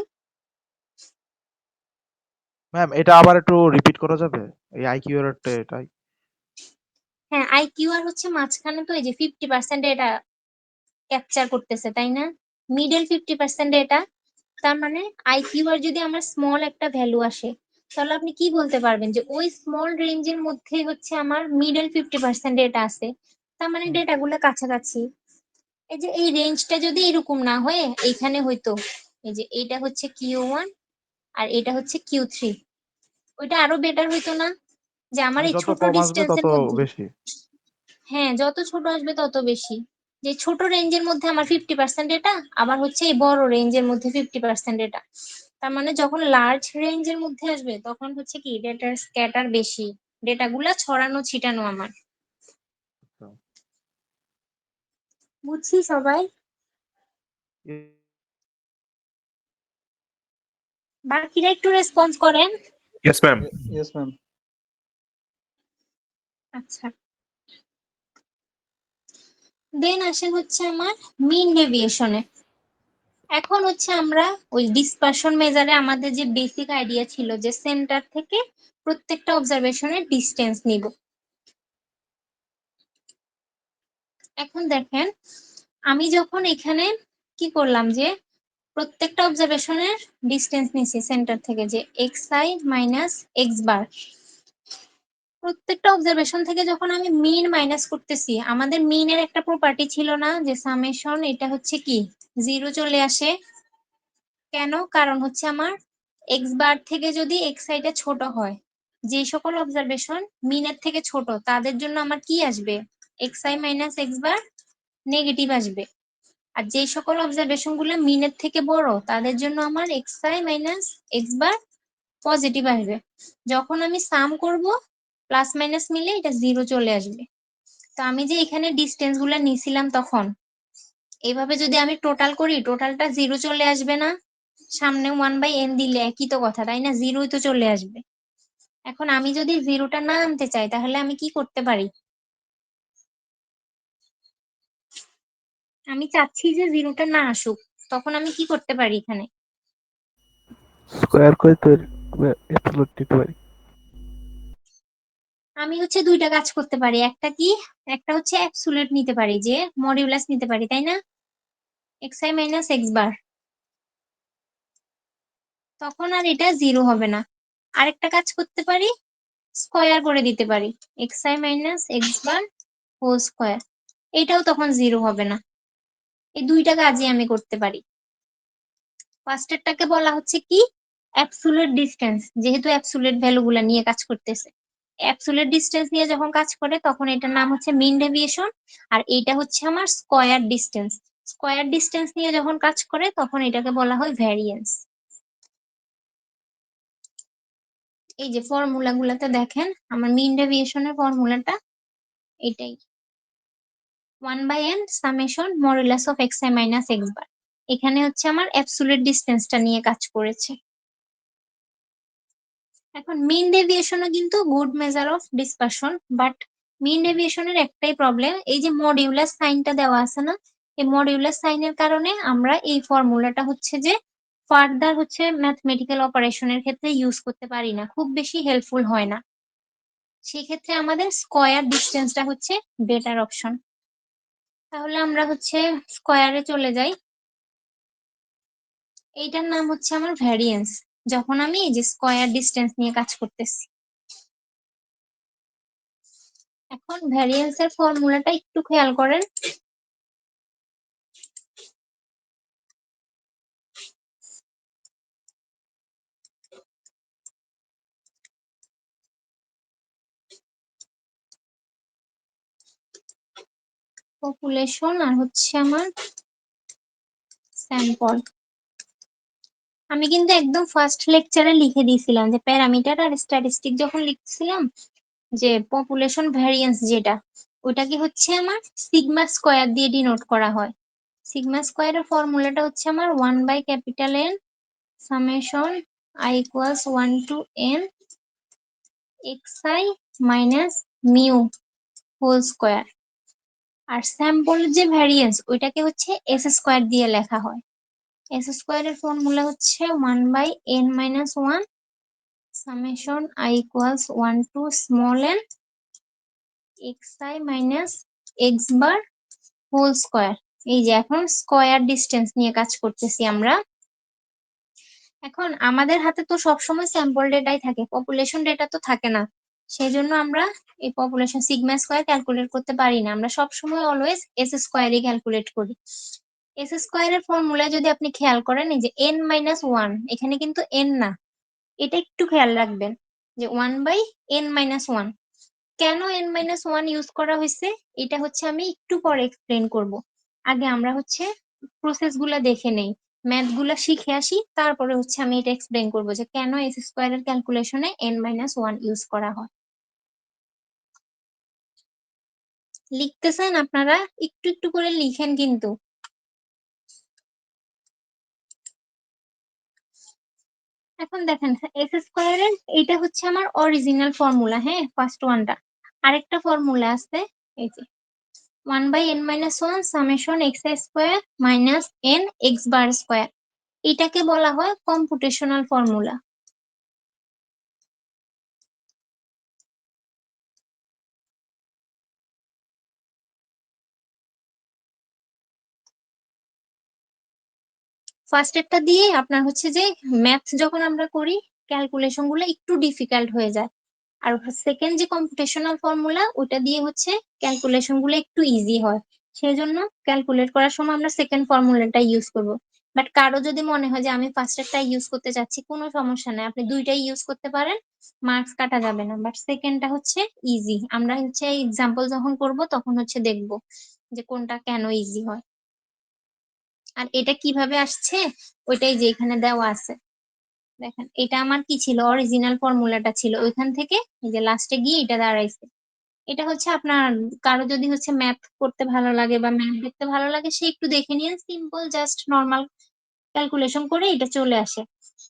Speaker 6: ম্যাম এটা আবার একটু রিপিট করা যাবে? এই আইকিউ এররটা এটাই।
Speaker 1: হ্যাঁ, আইকিউআর হচ্ছে মাঝখানে তো এই যে 50% ডেটা ক্যাপচার করতেছে, তাই না? Middle 50% data. তার মানে আইকিউআর যদি আমার স্মল একটা ভ্যালু আসে, তাহলে আপনি কি বলতে পারবেন? যে ওই স্মল রেঞ্জের মধ্যে হচ্ছে আমার মিডল 50% ডেটা আছে। তার মানে ডেটাগুলো কাছাকাছি। এই যে এই রেঞ্জটা যদি এরকম না হয়ে এইখানে হইতো, এই যে এইটা হচ্ছে Q1 আর এটা হচ্ছে Q3, ওইটা আরো বেটার হইতো না? যে আমার
Speaker 6: মানে
Speaker 1: এই
Speaker 6: যত
Speaker 1: ছোট
Speaker 6: কম আসবে তত
Speaker 1: ডিস্টেন্সের মধ্যে,
Speaker 6: বেশি।
Speaker 1: হ্যাঁ যত ছোট আসবে তত বেশি। যে ছোট রেঞ্জের মধ্যে আমার 50% এটা, আবার হচ্ছে এই বড় রেঞ্জের মধ্যে 50% এটা। তার মানে যখন লার্জ রেঞ্জের মধ্যে আসবে তখন হচ্ছে কি ডেটার স্ক্যাটার বেশি, ডেটাগুলা ছড়ানো ছিটানো আমার। বুঝছি সবাই? বাকিরা একটু রেসপন্স করেন।
Speaker 2: Yes, ma'am.
Speaker 4: Yes, ma'am.
Speaker 1: আচ্ছা, দেন আসেন হচ্ছে আমার মিন ডেভিয়েশনে। এখন হচ্ছে আমরা ওই ডিসপারশন মেজারে আমাদের যে বেসিক আইডিয়া ছিল যে সেন্টার থেকে প্রত্যেকটা অবজারভেশনের ডিস্টেন্স নিব। এখন দেখেন আমি যখন এখানে কি করলাম যে প্রত্যেকটা অবজারভেশনের ডিস্টেন্স নিছি সেন্টার থেকে, যে xi মাইনাস এক্স বার। প্রত্যেকটা অবজারভেশন থেকে যখন আমি মিন মাইনাস করতেছি, আমাদের মিনের একটা প্রপার্টি ছিল না যে সামেশন এটা হচ্ছে কি 0 চলে আসে? কেন? কারণ হচ্ছে আমার এক্স বার থেকে যদি xi টা ছোট হয়, যে সকল অবজারভেশন মিনের থেকে ছোট তাদের জন্য আমার কি আসবে? xi মাইনাস এক্স বার নেগেটিভ আসবে। আর যে সকল অবজারভেশন গুলো মিনের থেকে বড় তাদের জন্য আমার xi মাইনাস এক্স বার পজিটিভ আসবে। যখন আমি সাম করব প্লাস মাইনাস মিলে এটা 0 চলে আসবে। তো আমি যে এখানে ডিস্টেন্স গুলা নিছিলাম তখন এইভাবে যদি আমি টোটাল করি, টোটালটা 0 চলে আসবে না? সামনে 1/n দিলে একই তো কথা, তাই না? 0ই তো চলে আসবে। এখন আমি যদি 0টা না আনতে চাই তাহলে আমি কি করতে পারি? আমি চাচ্ছি যে 0টা না আসুক, তখন আমি কি করতে পারি এখানে?
Speaker 6: স্কোয়ার করে তো অ্যাবসলিউট নিতে পারি।
Speaker 1: আমি হচ্ছে দুইটা কাজ করতে পারি। একটা কি? একটা হচ্ছে অ্যাবসোলিউট নিতে পারি, যে মডিউলাস নিতে পারি, তাই না? xi মাইনাস এক্স বার, তখন আর এটা 0 হবে না। আরেকটা কাজ করতে পারি, স্কয়ার করে দিতে পারি, xi minus X bar whole square, এটাও তখন 0 হবে না। এই দুইটা কাজই আমি করতে পারি। ফার্স্টেরটাকে বলা হচ্ছে কি অ্যাবসোলিউট ডিসটেন্স, যেহেতু অ্যাবসোলিউট ভ্যালু গুলা নিয়ে কাজ করতেছে। অ্যাবসোলিউট ডিসটেন্স নিয়ে যখন কাজ করে তখন এটার নাম হচ্ছে মিন ডেভিয়েশন, আর এইটা হচ্ছে আমার স্কয়ার ডিসটেন্স। স্কয়ার ডিসটেন্স নিয়ে যখন কাজ করে তখন এটাকে বলা হয় ভ্যারিয়েন্স। এই যে ফর্মুলা গুলাতে দেখেন আমার মিন ডেভিয়েশনের ফর্মুলাটা এটাই, 1/n summation modulus of xi minus X bar. এখানে হচ্ছে আমার অ্যাবসোলিউট ডিসটেন্সটা নিয়ে কাজ করেছে। এখন মিন ডেভিয়েশনও কিন্তু good measure of dispersion, but mean ডেভিয়েশনের একটাই প্রবলেম, এই যে মডিউলাস সাইনটা দেওয়া আছে না, এই মডিউলাস সাইনের কারণে আমরা এই ফর্মুলাটা হচ্ছে যে ফার্দার হচ্ছে ম্যাথমেটিক্যাল অপারেশনের ক্ষেত্রে ইউজ করতে পারি না, খুব বেশি হেল্পফুল হয় না। সেক্ষেত্রে আমাদের স্কয়ার ডিসটেন্সটা হচ্ছে বেটার অপশন। তাহলে আমরা হচ্ছে স্কয়ারে চলে যাই। এইটার নাম হচ্ছে আমার ভ্যারিয়েন্স, যখন আমি এই যে স্কয়ার ডিসটেন্স নিয়ে কাজ করতেছি। এখন ভ্যারিয়েন্স এর ফর্মুলাটা একটু খেয়াল করেন। পপুলেশন আর হচ্ছে আমার স্যাম্পল। আমি কিন্তু একদম ফার্স্ট লেকচারে লিখে দিয়েছিলাম যে প্যারামিটার আর স্ট্যাটিস্টিক যখন লিখছিলাম যে পপুলেশন ভ্যারিয়েন্স যেটা, ওটাকে হচ্ছে আমার সিগমা স্কয়ার দিয়ে ডিনোট করা হয়। সিগমা স্কয়ারের ফর্মুলাটা হচ্ছে আমার 1/N summation i equals 1 to n xi minus mu whole square. আর স্যাম্পলের যে ভ্যারিয়েন্স ওইটাকে হচ্ছে এস স্কয়ার দিয়ে লেখা হয়। এস স্কয়ারের ফর্মুলা হচ্ছে 1/n minus 1 summation i equals 1 to small n xi minus X bar whole square. এই যে এখন স্কয়ার ডিসটেন্স নিয়ে কাজ করতেছি আমরা। এখন আমাদের হাতে তো সবসময় স্যাম্পল ডেটাই থাকে, পপুলেশন ডেটা তো থাকে না। সেই জন্য আমরা এই পপুলেশন সিগমা স্কয়ার ক্যালকুলেট করতে পারি না, আমরা সবসময় অলওয়েজ এস স্কয়ারই ক্যালকুলেট করি। এস স্কয়ারের ফর্মুলা যদি আপনি খেয়াল করেন, এই যে n মাইনাস ওয়ান, এখানে কিন্তু n না, এটা একটু খেয়াল রাখবেন যে 1/n-1। কেন n-1 ইউজ করা হয়েছে এটা হচ্ছে আমি একটু পরে এক্সপ্লেন করব। আগে আমরা হচ্ছে প্রসেস গুলা দেখে নেই, ম্যাথ গুলা শিখে আসি, তারপরে হচ্ছে আমি এটা এক্সপ্লেন করব যে কেন এস স্কয়ারের ক্যালকুলেশনে n-1 ইউজ করা হয়। লিখতেছেন আপনারা? একটু একটু করে লিখেন কিন্তু। এখন দেখেন এস স্কয়ারের এইটা হচ্ছে আমার অরিজিনাল ফর্মুলা, হ্যাঁ, ফার্স্ট ওয়ানটা। আরেকটা ফর্মুলা আছে, এই যে 1/n-1 summation x square minus n x বার স্কয়ার, এটাকে বলা হয় কম্পুটেশনাল ফর্মুলা। ফার্স্ট একটা দিয়ে আপনার হচ্ছে যে ম্যাথ যখন আমরা করি ক্যালকুলেশন গুলো একটু ডিফিকাল্ট হয়ে যায়, আর সেকেন্ড যে কম্পিউটেশনাল ফর্মুলা ওটা দিয়ে হচ্ছে ক্যালকুলেশন গুলো একটু ইজি হয়। সেই জন্য ক্যালকুলেট করার সময় আমরা সেকেন্ড ফর্মুলাটা ইউজ করব। বাট কারো যদি মনে হয় যে আমি ফার্স্টেরটা ইউজ করতে চাচ্ছি, কোনো সমস্যা নাই, আপনি দুইটাই ইউজ করতে পারেন, মার্কস কাটা যাবে না। বাট সেকেন্ডটা হচ্ছে ইজি, আমরা হচ্ছে এক্সাম্পল যখন করব তখন হচ্ছে দেখব যে কোনটা কেন ইজি হয়। আর এটা কিভাবে আসছে ওইটাই যে এখানে দেওয়া আছে, দেখেন এটা আমার কি ছিল, অরিজিনাল ফর্মুলাটা ছিল, ওইখান থেকে এই যে লাস্টে গিয়ে এটা দাঁড়াইছে। এটা হচ্ছে আপনার কারো যদি হচ্ছে ম্যাথ করতে ভালো লাগে বা ম্যাথ দেখতে ভালো লাগে, সে একটু দেখে নিয়ে সিম্পল জাস্ট নর্মাল ক্যালকুলেশন করে এটা চলে আসে।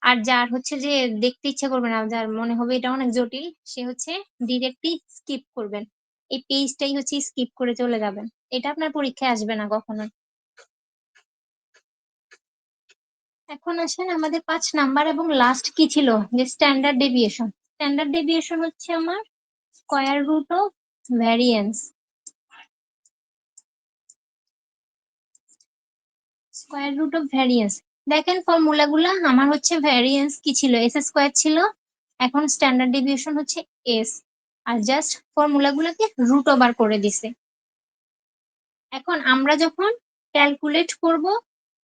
Speaker 1: আর যার হচ্ছে যে দেখতে ইচ্ছা করবে না, যার মনে হবে এটা অনেক জটিল, সে হচ্ছে ডিরেক্টলি স্কিপ করবেন, এই পেজটাই হচ্ছে স্কিপ করে চলে যাবেন, এটা আপনার পরীক্ষায় আসবে না কখনো। এখন আসেন আমাদের 5 নাম্বার এবং লাস্ট কি ছিল, যে স্ট্যান্ডার্ড ডেভিয়েশন। স্ট্যান্ডার্ড ডেভিয়েশন হচ্ছে আমার square root of variance. Square root of variance, দেখেন ফর্মুলা গুলা আমার হচ্ছে ভ্যারিয়েন্স কি ছিল, এস স্কয়ার ছিল, এখন স্ট্যান্ডার্ড ডেভিয়েশন হচ্ছে এস, আর জাস্ট ফর্মুলা গুলাকে রুট ওভার করে দিছে। এখন আমরা যখন ক্যালকুলেট করব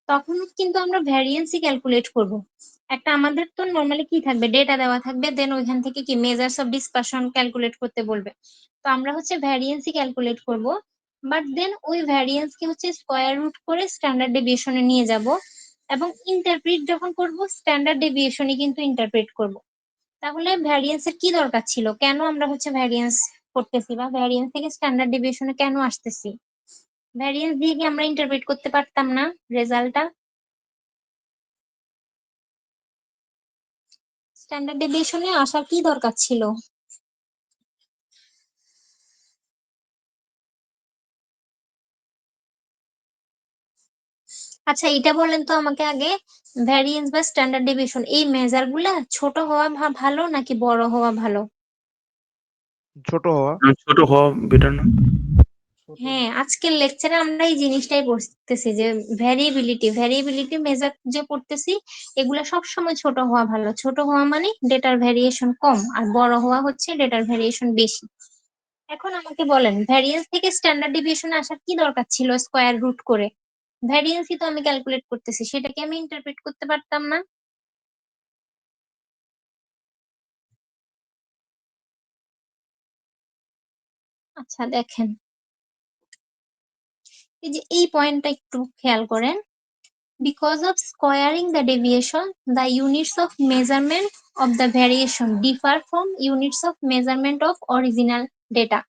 Speaker 1: তখন কিন্তু আমরা ভ্যারিয়েন্সই ক্যালকুলেট করব। একটা আমাদের তো নরমালি কি থাকবে, ডেটা দেওয়া থাকবে, দেন ওইখান থেকে কি মেজার্স অফ ডিসপারশন ক্যালকুলেট করতে বলবে, তো আমরা হচ্ছে ভ্যারিয়েন্সই ক্যালকুলেট করব। বাট দেন ওই ভ্যারিয়েন্স কে হচ্ছে স্কয়ার রুট করে স্ট্যান্ডার্ড ডেভিয়েশনে নিয়ে যাব, এবং ইন্টারপ্রিট যখন করব স্ট্যান্ডার্ড ডেভিয়েশনই কিন্তু ইন্টারপ্রিট করব। তাহলে ভ্যারিয়েন্সের কি দরকার ছিল, কেন আমরা হচ্ছে ভ্যারিয়েন্স করতেছি বা ভ্যারিয়েন্স থেকে স্ট্যান্ডার্ড ডেভিয়েশনে কেন আসতেছি? ভ্যারিয়েন্স দিয়ে কি আমরা ইন্টারপ্রেট করতে পারতাম না রেজাল্টটা? স্ট্যান্ডার্ড ডেভিয়েশনে আসার কি দরকার ছিল? আচ্ছা এটা বলেন তো আমাকে আগে, ভ্যারিয়েন্স বা স্ট্যান্ডার্ড ডেভিয়েশন এই মেজার গুলা ছোট হওয়া ভালো নাকি বড় হওয়া ভালো?
Speaker 6: ছোট হওয়া।
Speaker 2: ছোট হওয়া বেটার না?
Speaker 4: ছোট।
Speaker 1: হ্যাঁ, আজকের লেকচারে আমরা এই জিনিসটাই পড়তেছি যে ভ্যারিয়েবিলিটি মেজার যে পড়তেছি, এগুলা সব সময় ছোট হওয়া ভালো। ছোট হওয়া মানে ডেটার ভ্যারিয়েশন কম, আর বড় হওয়া হচ্ছে ডেটার ভ্যারিয়েশন বেশি। এখন আমাকে বলেন ভ্যারিয়েন্স থেকে স্ট্যান্ডার্ড ডেভিয়েশনে আসার কি দরকার ছিল স্কয়ার রুট করে? ভ্যারিয়েন্সই তো আমি ক্যালকুলেট করতেছি, সেটাকে আমি ইন্টারপ্রেট করতে পারতাম না? আচ্ছা দেখেন, এই যে এই পয়েন্টটা একটু খেয়াল করেন, because of squaring the deviation the units of measurement of the variation differ from units of measurement of original data.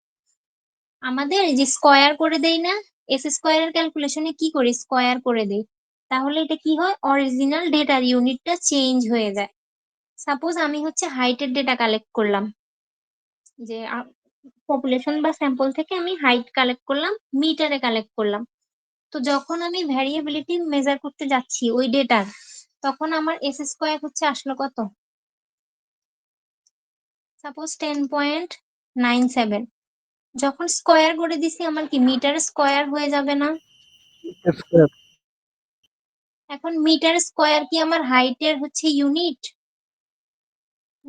Speaker 1: আমাদের এই যে স্কয়ার করে দেই না, এস স্কয়ারের ক্যালকুলেশনে কি করি, স্কয়ার করে দেই, তাহলে এটা কি হয়, অরিজিনাল ডেটার ইউনিটটা চেঞ্জ হয়ে যায়। সাপোজ আমি হচ্ছে হাইটের ডেটা কালেক্ট করলাম, যে পপুলেশন বা স্যাম্পল থেকে আমি হাইট কালেক্ট করলাম, মিটারে কালেক্ট করলাম, তো যখন আমি ভ্যারিয়েবিলিটি মেজার করতে যাচ্ছি ওই ডেটার, তখন আমার এস স্কয়ার হচ্ছে আসলো কত, সাপোজ 10.97। যখন স্কয়ার করে দিছি আমার কি মিটার স্কয়ার হয়ে যাবে না?
Speaker 6: স্কয়ার।
Speaker 1: এখন মিটার স্কয়ার কি আমার হাইটের হচ্ছে ইউনিট?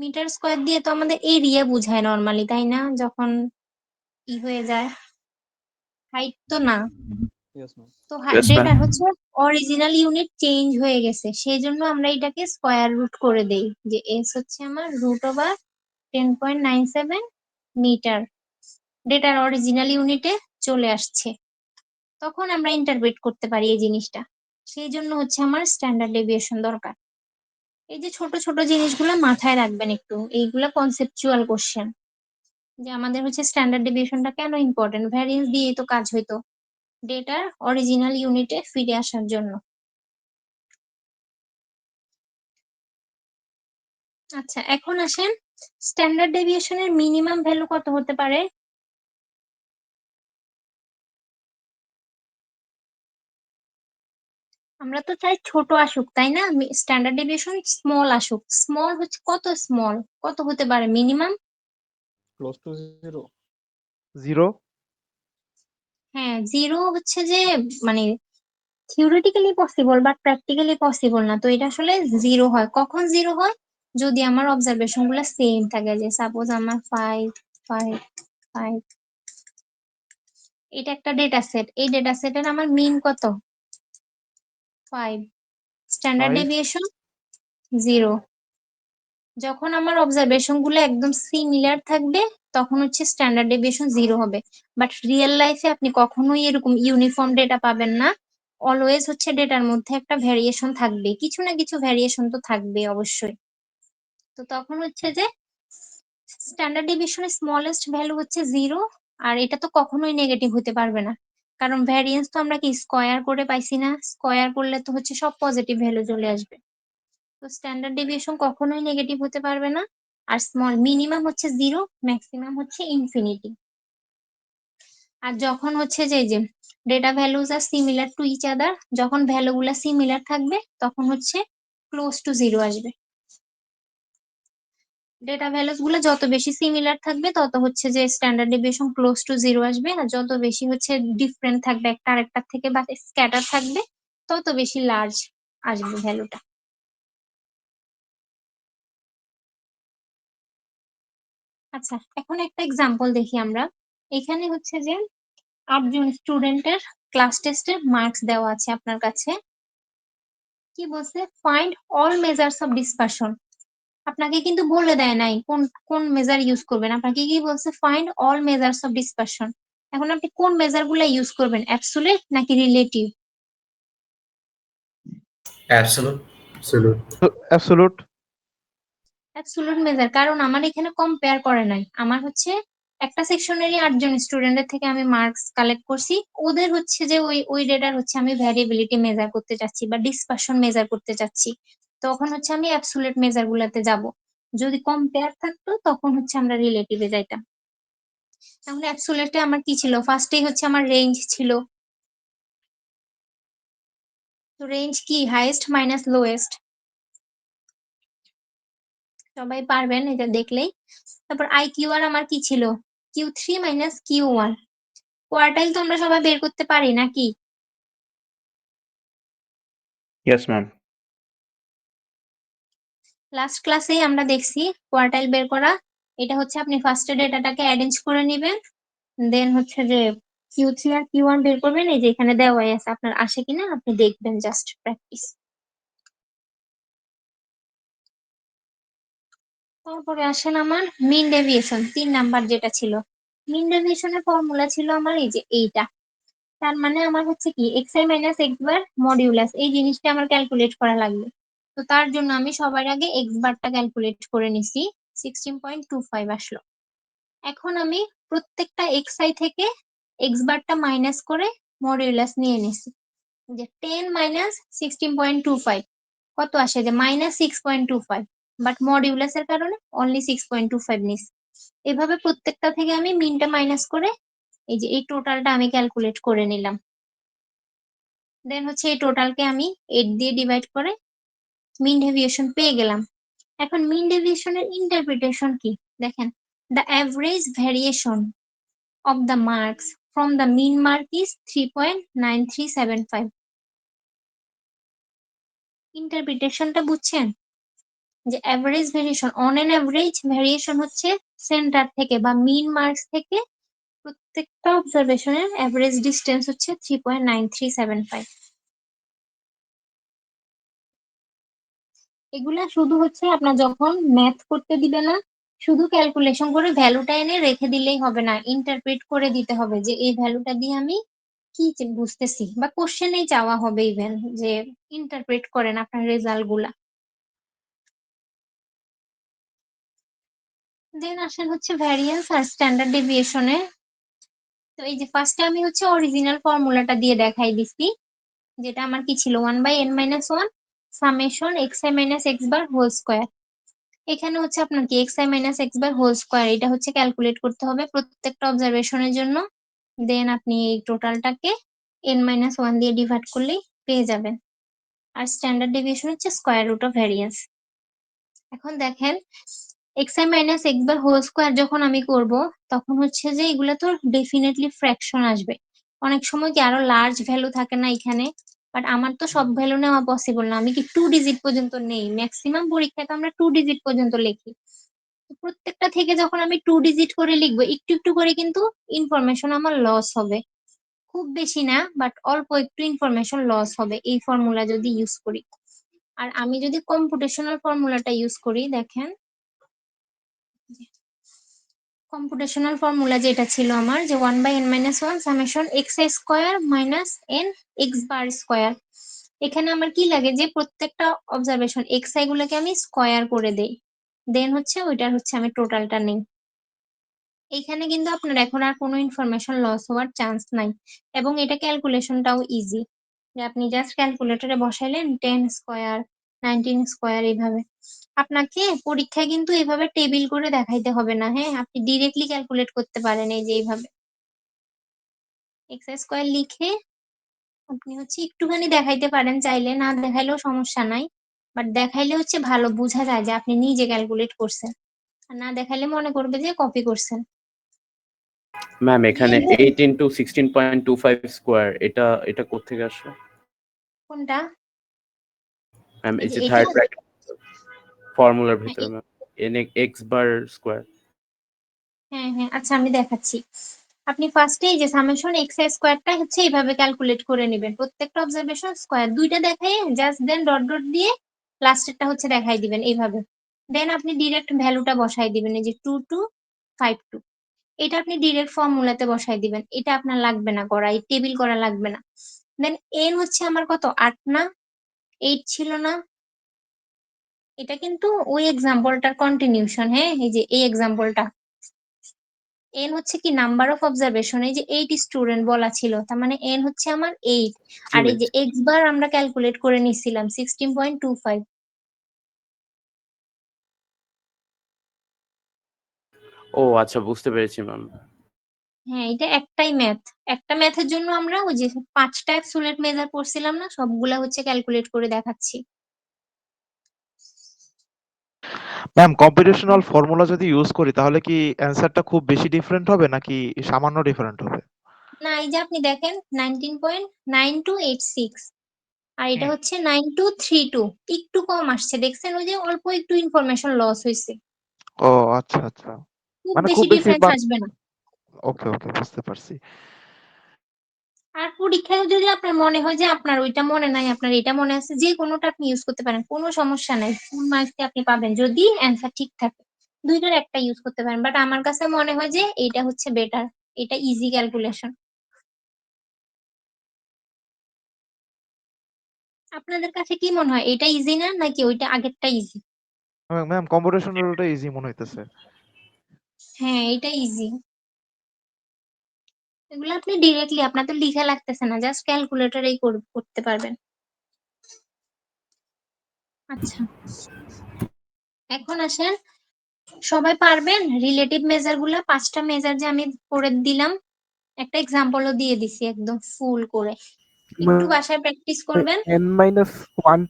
Speaker 1: মিটার স্কোয়ার দিয়ে তো আমাদের এরিয়া বুঝায় নর্মালি, তাই না? যখন হয়ে যায়, হাইট তো না।
Speaker 4: Yes, ma'am.
Speaker 1: তো
Speaker 2: Yes,
Speaker 1: ডেটা
Speaker 2: ma'am.
Speaker 1: হচ্ছে অরিজিনাল ইউনিট চেঞ্জ হয়ে গেছে, সেই জন্য আমরা এটাকে স্কোয়ার রুট করে দেই, যে এস হচ্ছে আমার √10.97 মিটার, ডেটার অরিজিনাল ইউনিটে চলে আসছে। তখন আমরা ইন্টারপ্রেট করতে পারি এই জিনিসটা, সেই জন্য হচ্ছে আমার স্ট্যান্ডার্ড ডেভিয়েশন দরকার। এই যে ছোট ছোট জিনিসগুলো মাথায় রাখবেন একটু, এইগুলা কনসেপচুয়াল কোশ্চেন, যে আমাদের হচ্ছে স্ট্যান্ডার্ড ডেভিয়েশনটা কেন ইম্পর্টেন্ট, ভ্যারিয়েন্স দিয়ে তো কাজ হইতো ডেটার অরিজিনাল ইউনিটে ফিরে আসার জন্য। আচ্ছা, এখন আসেন স্ট্যান্ডার্ড ডেভিয়েশনের মিনিমাম ভ্যালু কত হতে পারে? আমরা তো চাই ছোট আসুক, তাই না? স্ট্যান্ডার্ড ডেভিয়েশন স্মল আসুক। স্মল হচ্ছে কত স্মল, কত হতে পারে মিনিমাম?
Speaker 4: Close to 0.
Speaker 6: 0।
Speaker 1: হ্যাঁ, জিরো হচ্ছে যে মানে theoretically possible but practically possible না। তো এটা আসলে জিরো হয় কখন? জিরো হয় যদি আমার অবজারভেশন গুলো সেম থাকে, যে সাপোজ আমার 5 5 5, এটা একটা ডেটা সেট, এই ডেটা সেটের আমার মিন কত? 5, স্ট্যান্ডার্ড
Speaker 6: 5।
Speaker 1: ডেভিয়েশন 0। যখন আমার অবজারভেশন গুলো একদম সিমিলার থাকবে তখন হচ্ছে স্ট্যান্ডার্ড ডেভিয়েশন 0 হবে। বাট রিয়েল লাইফে আপনি কখনোই এরকম ইউনিফর্ম ডেটা পাবেন না, অলওয়েজ হচ্ছে ডেটার মধ্যে একটা ভ্যারিয়েশন থাকবে, কিছু না কিছু ভ্যারিয়েশন তো থাকবে অবশ্যই। তো তখন হচ্ছে যে স্ট্যান্ডার্ড ডেভিয়েশনের স্মলেস্ট ভ্যালু হচ্ছে 0, আর এটা তো কখনোই নেগেটিভ হতে পারবে না, কারণ ভ্যারিয়েন্স তো আমরা কি স্কয়ার করে পাইছি না? স্কয়ার করলে তো হচ্ছে সব পজিটিভ ভ্যালু চলে আসবে। তো স্ট্যান্ডার্ড ডেভিয়েশন কখনোই নেগেটিভ হতে পারবে না। আর স্মল মিনিমাম হচ্ছে 0, ম্যাক্সিমাম হচ্ছে ইনফিনিটি। আর যখন হচ্ছে যে data values are similar to each other, যখন ভ্যালুগুলা সিমিলার থাকবে তখন হচ্ছে ক্লোজ টু 0 আসবে। ডেটা ভ্যালুস গুলো যত বেশি সিমিলার থাকবে তত হচ্ছে যে স্ট্যান্ডার্ড ডেভিয়েশন ক্লোজ টু 0 আসবে, আর যত বেশি হচ্ছে ডিফারেন্ট থাকবে একটা আরেকটার থেকে বা স্ক্যাটার থাকবে তত বেশি লার্জ আসবে ভ্যালুটা। আচ্ছা, এখন একটা এক্সাম্পল দেখি আমরা। এখানে হচ্ছে যে 8 জন স্টুডেন্টের ক্লাস টেস্টের মার্কস দেওয়া আছে আপনার কাছে। কি বলছে? Find all measures of dispersion. আপনাকে কিন্তু বলে দেয় নাই কোন কোন মেজার ইউজ করবেন, আপনাকে কি বলছে? Find all measures of dispersion. এখন আপনি কোন মেজার গুলা ইউজ করবেন, অ্যাবসোলিউট নাকি relative?
Speaker 5: Absolute. Absolute.
Speaker 6: Absolute.
Speaker 1: Absolute measure, কারণ আমার এখানে কম্পেয়ার করে নাই, আমার হচ্ছে একটা সেকশনেরই 8 জন স্টুডেন্টের থেকে আমি মার্কস কালেক্ট করছি, ওদের হচ্ছে যে ওই ওই ডেটার হচ্ছে আমি ভ্যারিয়েবিলিটি মেজার করতে চাচ্ছি বা ডিসপারশন মেজার করতে চাচ্ছি, তখন হচ্ছে আমি অ্যাবসোলিউট মেজার গুলাতে যাব। যদি কম্পেয়ার থাকতো তখন হচ্ছে আমরা রিলেটিভে যাইতাম। তাহলে অ্যাবসোলিউটে আমার কি ছিল? ফার্স্টেই হচ্ছে আমার রেঞ্জ ছিল। তো রেঞ্জ কি? হাইয়েস্ট মাইনাস লোয়েস্ট, সবাই পারবেন এটা দেখলেই। তারপর আই কিউ আর আমার কি ছিল? Q3 - Q1। কোয়ার্টাইল তো আমরা সবাই বের করতে পারি নাকি?
Speaker 2: Yes, ma'am.
Speaker 1: লাস্ট ক্লাসেই আমরা দেখছি কোয়ার্টাইল বের করা। এটা হচ্ছে আপনি ফার্স্টে ডেটাটাকে অ্যারেঞ্জ করে নেবেন, দেন হচ্ছে যে Q3 আর Q1 বের করবেন, এই যে এখানে দেওয়াই আছে, আপনার আসে কিনা আপনি দেখবেন, জাস্ট প্র্যাকটিস। তারপরে আসেন আমার মিন ডেভিয়েশন, 3 নাম্বার যেটা ছিল। মিন ডেভিয়েশনের ফর্মুলা ছিল আমার এই যে এইটা। তার মানে আমার হচ্ছে কি xi - x বার মডিউলাস, এই জিনিসটা আমার ক্যালকুলেট করা লাগবে। তো তার জন্য আমি সবার আগে এক্স বারটা ক্যালকুলেট করে নিছি, 16.25 আসলো। এখন আমি প্রত্যেকটা xi থেকে এক্স বারটা মাইনাস করে মডিউলাস নিয়ে নিছি, যে 10 - 16.25 কত আসে? যে -6.25, বাট মডিউলাসের কারণে অনলি 6.25 নিছি। এভাবে প্রত্যেকটা থেকে আমি মিনটা মাইনাস করে এই যে এই টোটালটা আমি ক্যালকুলেট করে নিলাম। দেন হচ্ছে এই টোটালকে আমি 8 দিয়ে ডিভাইড করে মিন ডেভিয়েশন পেয়ে গেলাম। এখন মিন ডেভিয়েশনের ইন্টারপ্রিটেশন কি দেখেন, the average variation of the marks from the mean mark is 3.9375। ইন্টারপ্রিটেশনটা বুঝছেন? যে average variation on an average variation হচ্ছে সেন্টার থেকে বা মিন মার্কস থেকে প্রত্যেকটা অবজারভেশনের অ্যাভারেজ ডিস্টেন্স হচ্ছে 3.9375। এগুলা শুধু হচ্ছে আপনার যখন ম্যাথ করতে দিবে না, শুধু ক্যালকুলেশন করে ভ্যালুটা এনে রেখে দিলেই হবে না, ইন্টারপ্রেট করে দিতে হবে যে এই ভ্যালুটা দিয়ে আমি কি বুঝতেছি, বা কোশ্চেনেই চাওয়া হবে ইভেন যে ইন্টারপ্রেট করেন আপনার রেজাল্ট গুলা। দেন আসেন হচ্ছে ভ্যারিয়েন্স আর স্ট্যান্ডার্ড ডেভিয়েশনে। তো এই যে ফার্স্টে আমি হচ্ছে অরিজিনাল ফর্মুলাটা দিয়ে দেখাই দিছি, যেটা আমার কি ছিল 1/n-1 summation xi minus X bar whole square. এখানে হচ্ছে আপনার কি xi minus X bar whole square, এটা হচ্ছে ক্যালকুলেট করতে হবে প্রত্যেকটা অবজারভেশনের জন্য। দেন আপনি এই টোটালটাকে n-1 দিয়ে ডিভাইড করলেই পেয়ে যাবেন। আর স্ট্যান্ডার্ড ডেভিয়েশন হচ্ছে স্কোয়ার রুট অফ ভ্যারিয়েন্স। এখন দেখেন xi minus X bar whole square যখন আমি করব, তখন হচ্ছে যে এগুলা তো ডেফিনেটলি ফ্র্যাকশন আসবে। অনেক সময় কি আরো লার্জ ভ্যালু থাকে না এখানে, বাট আমার তো সব ভ্যালু নেওয়া পসিবল না, আমি কি 2 ডিজিট পর্যন্ত নেই, ম্যাক্সিমাম পরীক্ষায় তো আমরা 2 ডিজিট পর্যন্ত লিখি। তো প্রত্যেকটা থেকে যখন আমি 2 ডিজিট করে লিখবো, একটু একটু করে কিন্তু ইনফরমেশন আমার লস হবে। খুব বেশি না, বাট অল্প একটু ইনফরমেশন লস হবে এই ফর্মুলা যদি ইউজ করি। আর আমি যদি কম্পিউটেশনাল ফর্মুলাটা ইউজ করি, দেখেন কম্পিউটেশনাল ফর্মুলা যেটা ছিল আমার, যে 1/n-1 summation xi square minus n x bar square. এখানে আমার কি লাগে যে প্রত্যেকটা অবজারভেশন xi গুলোকে আমি স্কোয়ার করে দেই, দেন হচ্ছে ওইটার হচ্ছে আমি টোটালটা নেই। এইখানে কিন্তু আপনার এখন আর কোনো ইনফরমেশন লস হওয়ার চান্স নাই, এবং এটা ক্যালকুলেশনটাও ইজি, যে আপনি জাস্ট ক্যালকুলেটরে বসাইলেন 10 স্কোয়ার 19 স্কোয়ার এইভাবে। আপনাকে পরীক্ষায় কিন্তু এইভাবে টেবিল করে দেখাইতে হবে না, হ্যাঁ আপনি ডিরেক্টলি ক্যালকুলেট করতে পারেন এই যে এইভাবে এক্স স্কোয়ার লিখে আপনি হচ্ছে একটুখানি দেখাইতে পারেন, চাইলে না দেখাইলেও সমস্যা নাই, বাট দেখাইলে হচ্ছে ভালো বোঝা যায় যে আপনি নিজে ক্যালকুলেট করছেন, আর না দেখাইলে মনে করবে যে কপি করছেন।
Speaker 2: ম্যাম
Speaker 1: দিয়ে
Speaker 2: এখানে 8 ইন্টু 16.25 স্কোয়ার, এটা এটা কোত্থেকে আসছে?
Speaker 1: কোনটা?
Speaker 2: ম্যাম
Speaker 1: এই
Speaker 2: এই
Speaker 1: যে
Speaker 2: যে
Speaker 1: এটা
Speaker 2: থার্ড ব্র্যাকেট ফর্মুলার
Speaker 1: হ্যাঁ
Speaker 2: ভিতরে ma'am N x bar square.
Speaker 1: হ্যাঁ হ্যাঁ, আচ্ছা আমি দেখাচ্ছি। আপনি ফার্স্টে এই যে সামেশন এক্স স্কোয়ারটা হচ্ছে এইভাবে ক্যালকুলেট করে নেবেন, প্রত্যেকটা অবজারভেশন স্কোয়ার দুইটা দেখাই জাস্ট দেন ডট ডট দিয়ে লাস্টেরটা হচ্ছে দেখাই দিবেন এইভাবে। দেন আপনি ডিরেক্ট ভ্যালুটা বসাই দিবেন, এই যে 2252, এটা আপনি ডিরেক্ট ফর্মুলাতে বসাই দিবেন, এটা আপনার লাগবে না করা, এই টেবিল করা লাগবে না। দেন এন হচ্ছে আমার কত 8 না 8 ছিল না, এটা কিন্তু ওই এক্সাম্পলটার কন্টিনিউশন, হ্যাঁ এই যে এই এক্সাম্পলটা। এন হচ্ছে কি নাম্বার অফ অবজারভেশন, এই যে 8 স্টুডেন্ট বলা ছিল, তার মানে এন হচ্ছে আমার 8।
Speaker 2: জি
Speaker 1: আর এই
Speaker 2: মিস।
Speaker 1: যে এক্স বার আমরা ক্যালকুলেট করে নিছিলাম 16.25।
Speaker 2: ও আচ্ছা, বুঝতে পেরেছি ম্যাম।
Speaker 1: হ্যাঁ এটা একটাই ম্যাথ, একটা ম্যাথের জন্য আমরা ওই যে 5টা অ্যাবসোলিউট মেজার করছিলাম না, সবগুলা হচ্ছে ক্যালকুলেট করে দেখাচ্ছি।
Speaker 6: ম্যাম কম্পিউটেশনাল ফর্মুলা যদি ইউজ করি তাহলে কি অ্যান্সারটা খুব বেশি ডিফারেন্ট হবে নাকি সামান্য ডিফারেন্ট হবে?
Speaker 1: না এই যে আপনি দেখেন 19.9286, আর এটা
Speaker 6: হুম।
Speaker 1: হচ্ছে 9232, একটু কম আসছে দেখছেন, ওই যে অল্প একটু ইনফরমেশন লস হয়েছে,
Speaker 6: ও আচ্ছা আচ্ছা,
Speaker 1: খুব
Speaker 6: মানে
Speaker 1: বেশি
Speaker 6: খুব বেশি
Speaker 1: ডিফারেন্স আসবে না।
Speaker 6: ওকে ওকে, বুঝতে পারছি।
Speaker 1: আর পরীক্ষায় যদি আপনার মনে হয় যে আপনার ওইটা মনে নাই, আপনার এটা মনে আছে, যে কোনোটা আপনি ইউজ করতে পারেন, কোনো সমস্যা নাই, ফুল মার্কস আপনি পাবেন যদি অ্যান্সার ঠিক থাকে। দুইটার একটা ইউজ করতে পারেন, বাট আমার কাছে মনে হয় যে এইটা হচ্ছে বেটার, এটা ইজি ক্যালকুলেশন। আপনাদের কাছে কি মনে হয়, এটা ইজি না নাকি ওইটা আগেরটা ইজি?
Speaker 6: ম্যাম কম্পিউটেশনালটা ইজি মনে হইতেছে।
Speaker 1: হ্যাঁ এটা ইজি, এগুলো আপনি ডিরেক্টলি আপনার তো লিখা লাগতেছে না, জাস্ট ক্যালকুলেটরেই করতে পারবেন। আচ্ছা এখন আসেন, সবাই পারবেন রিলেটিভ মেজার গুলা, 5টা মেজার যে আমি করে দিলাম, একটা এক্সাম্পলও দিয়ে দিছি একদম ফুল করে, একটু বাসায় প্র্যাকটিস করবেন।
Speaker 6: n-1